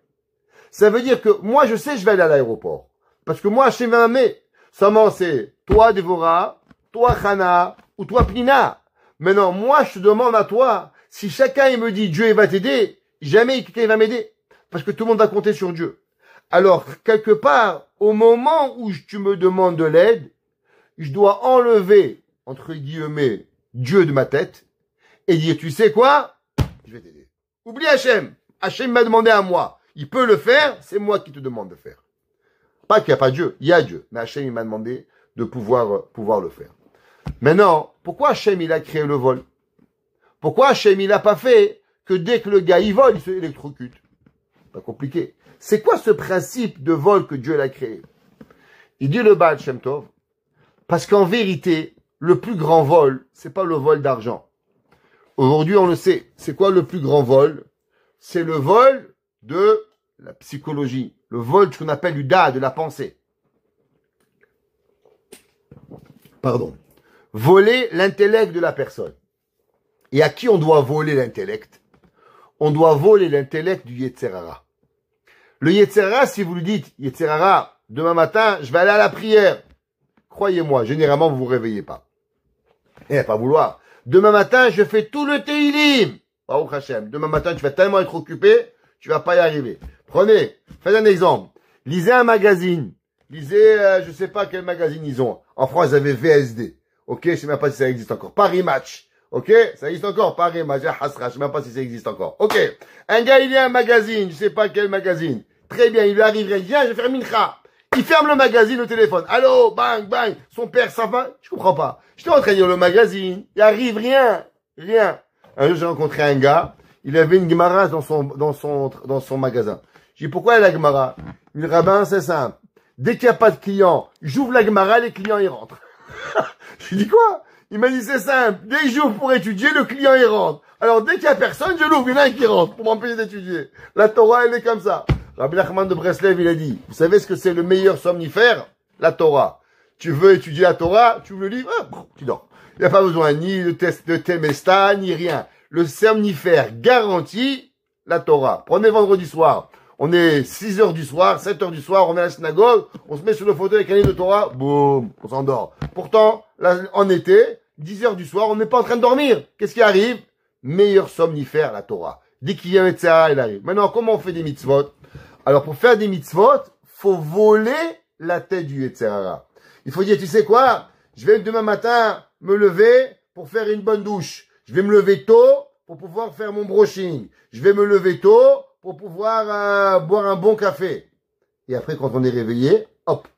Ça veut dire que moi, je sais, je vais aller à l'aéroport. Parce que moi, Hachem m'amène. Seulement, c'est toi, Dévorah, toi, Hana, ou toi, Pnina. Maintenant, moi, je te demande à toi, si chacun, il me dit, Dieu, il va t'aider, jamais quelqu'un va m'aider. Parce que tout le monde va compter sur Dieu. Alors, quelque part, au moment où tu me demandes de l'aide, je dois enlever, entre guillemets, Dieu de ma tête, et dire, tu sais quoi? Je vais t'aider. Oublie Hachem. Hachem m'a demandé à moi. Il peut le faire, c'est moi qui te demande de faire. Pas qu'il n'y a pas Dieu, il y a Dieu. Mais Hachem, il m'a demandé de pouvoir le faire. Maintenant, pourquoi Hachem, il a créé le vol? Pourquoi Hachem, il n'a pas fait que dès que le gars, il vole, il se électrocute? Pas compliqué. C'est quoi ce principe de vol que Dieu l'a créé? Il dit le Baal Shem Tov, parce qu'en vérité, le plus grand vol, c'est pas le vol d'argent. Aujourd'hui, on le sait. C'est quoi le plus grand vol? C'est le vol de la psychologie. Le vol, ce qu'on appelle du da, de la pensée. Pardon. Voler l'intellect de la personne. Et à qui on doit voler l'intellect? On doit voler l'intellect du Yetzer Hara. Le Yetzer Hara, si vous lui dites, Yetzer Hara, demain matin, je vais aller à la prière. Croyez-moi, généralement, vous vous réveillez pas. Eh, pas vouloir. Demain matin, je fais tout le Teilim. Baruch Hashem. Demain matin, tu vas tellement être occupé, tu vas pas y arriver. Prenez, faites un exemple. Lisez un magazine. Lisez, je sais pas quel magazine ils ont. En France, ils avaient VSD. Ok, je sais même pas si ça existe encore. Paris Match. Ok, ça existe encore. Paris Match, Hasra, je sais même pas si ça existe encore. Ok. Un gars, il y a un magazine, je sais pas quel magazine. Très bien, il lui arriverait, viens, je vais faire mincha. Il ferme le magazine au téléphone. Allô, bang, bang. Son père, ça va? Je comprends pas. J'étais en train de lire le magazine. Il arrive rien. Rien. Un jour, j'ai rencontré un gars. Il avait une Gemara dans son magasin. J'ai dit, pourquoi il a la Gemara? Le rabbin, c'est simple. Dès qu'il n'y a pas de clients, j'ouvre la Gemara, les clients, ils rentrent. Je lui dis quoi? Il m'a dit, c'est simple. Dès que j'ouvre pour étudier, le client, il rentre. Alors, dès qu'il n'y a personne, je l'ouvre. Il y en a un qui rentre pour m'empêcher d'étudier. La Torah, elle est comme ça. Rabbi Nachman de Breslev, il a dit, vous savez ce que c'est le meilleur somnifère? La Torah. Tu veux étudier la Torah, tu ouvres le livre, tu dors. Il n'y a pas besoin ni de test de Temesta, ni rien. Le somnifère garantit la Torah. Prenez vendredi soir. On est 6 heures du soir, 7 heures du soir, on est à la synagogue, on se met sur le fauteuil avec un livre de Torah, boum, on s'endort. Pourtant, là, en été, 10 heures du soir, on n'est pas en train de dormir. Qu'est-ce qui arrive? Meilleur somnifère, la Torah. Dès qu'il y a un Tzara, il arrive. Maintenant, comment on fait des mitzvot? Alors, pour faire des mitzvot, faut voler la tête du Yetzer Hara. Il faut dire, tu sais quoi? Je vais demain matin me lever pour faire une bonne douche. Je vais me lever tôt pour pouvoir faire mon brushing. Je vais me lever tôt pour pouvoir boire un bon café. Et après, quand on est réveillé, hop,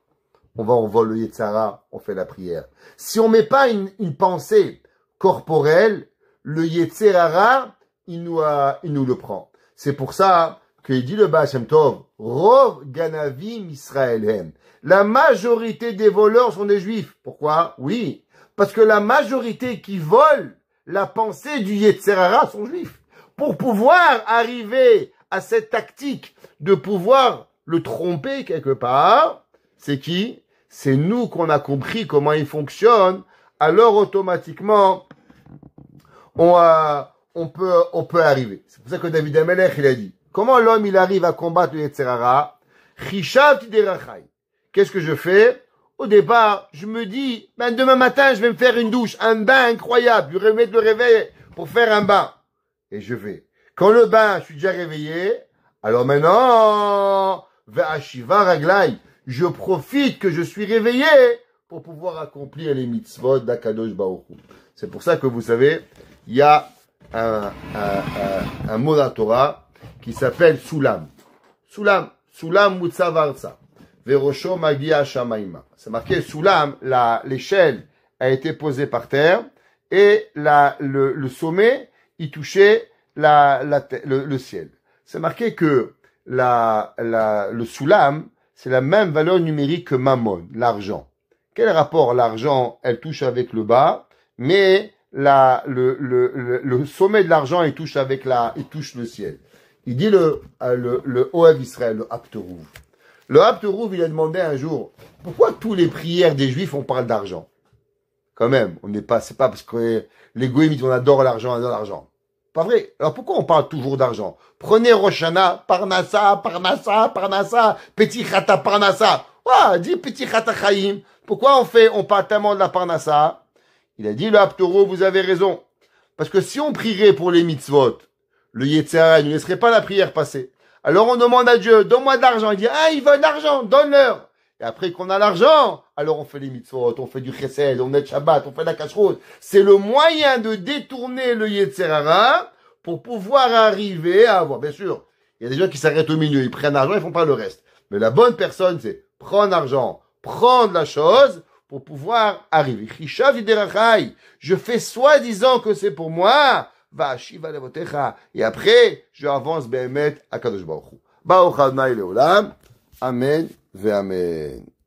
on vole le Yetzer Hara, on fait la prière. Si on met pas une pensée corporelle, le Yetzer Hara, il nous le prend. C'est pour ça qu'il dit le Baal Shem Tov, Rov Ganavim Israelhem. La majorité des voleurs sont des juifs. Pourquoi? Oui, parce que la majorité qui volent la pensée du Yetzer Hara sont juifs. Pour pouvoir arriver à cette tactique de pouvoir le tromper quelque part, c'est qui? C'est nous qu'on a compris comment il fonctionne. Alors automatiquement, on peut arriver. C'est pour ça que David Amelech, il a dit, comment l'homme, il arrive à combattre le Yetzer Hara? Chishav tiderachai. Qu'est-ce que je fais? Au départ, je me dis, ben, demain matin, je vais me faire une douche, un bain incroyable. Je vais remettre le réveil pour faire un bain. Et je vais. Quand le bain, je suis déjà réveillé, alors maintenant, ve'ashiva raglai. Je profite que je suis réveillé pour pouvoir accomplir les mitzvot d'Akadosh Baruch Hu. C'est pour ça que vous savez, il y a un mot dans la Torah qui s'appelle Sulam. Sulam Mutzavarza. Verosho Magia Shamaima. C'est marqué Sulam, l'échelle a été posée par terre et le sommet, il touchait le ciel. C'est marqué que le Sulam, c'est la même valeur numérique que mammon, l'argent. Quel rapport l'argent, elle touche avec le bas, mais le sommet de l'argent, il touche le ciel. Il dit le Ohav Israël, le Hapterouv. Le Hapterouv, il a demandé un jour, pourquoi tous les prières des Juifs, on parle d'argent? Quand même, c'est pas parce que les goïms, on adore l'argent. Pas vrai. Alors pourquoi on parle toujours d'argent? Prenez Rosh Hashanah, Parnassa, Petit Chata Parnassa. Ouais, dis Petit Chata Chaim. Pourquoi on parle tellement de la Parnassa? Il a dit, le Hapterouv, vous avez raison. Parce que si on prierait pour les mitzvot, le Yetzer Hara ne laisserait pas la prière passer. Alors on demande à Dieu, donne-moi de l'argent. Il dit, il veut de l'argent, donne-leur. Et après qu'on a l'argent, alors on fait les mitzvot, on fait du chesed, on est Shabbat, on fait la kashrut. C'est le moyen de détourner le Yetzer Hara pour pouvoir arriver à avoir. Bien sûr, il y a des gens qui s'arrêtent au milieu, ils prennent l'argent, ils font pas le reste. Mais la bonne personne, c'est prendre l'argent, prendre la chose pour pouvoir arriver. Je fais soi-disant que c'est pour moi. Et après, je avance Behemet à Kadosh Baruch Hu. Baruch Adonai Leolam. Amen ve Amen.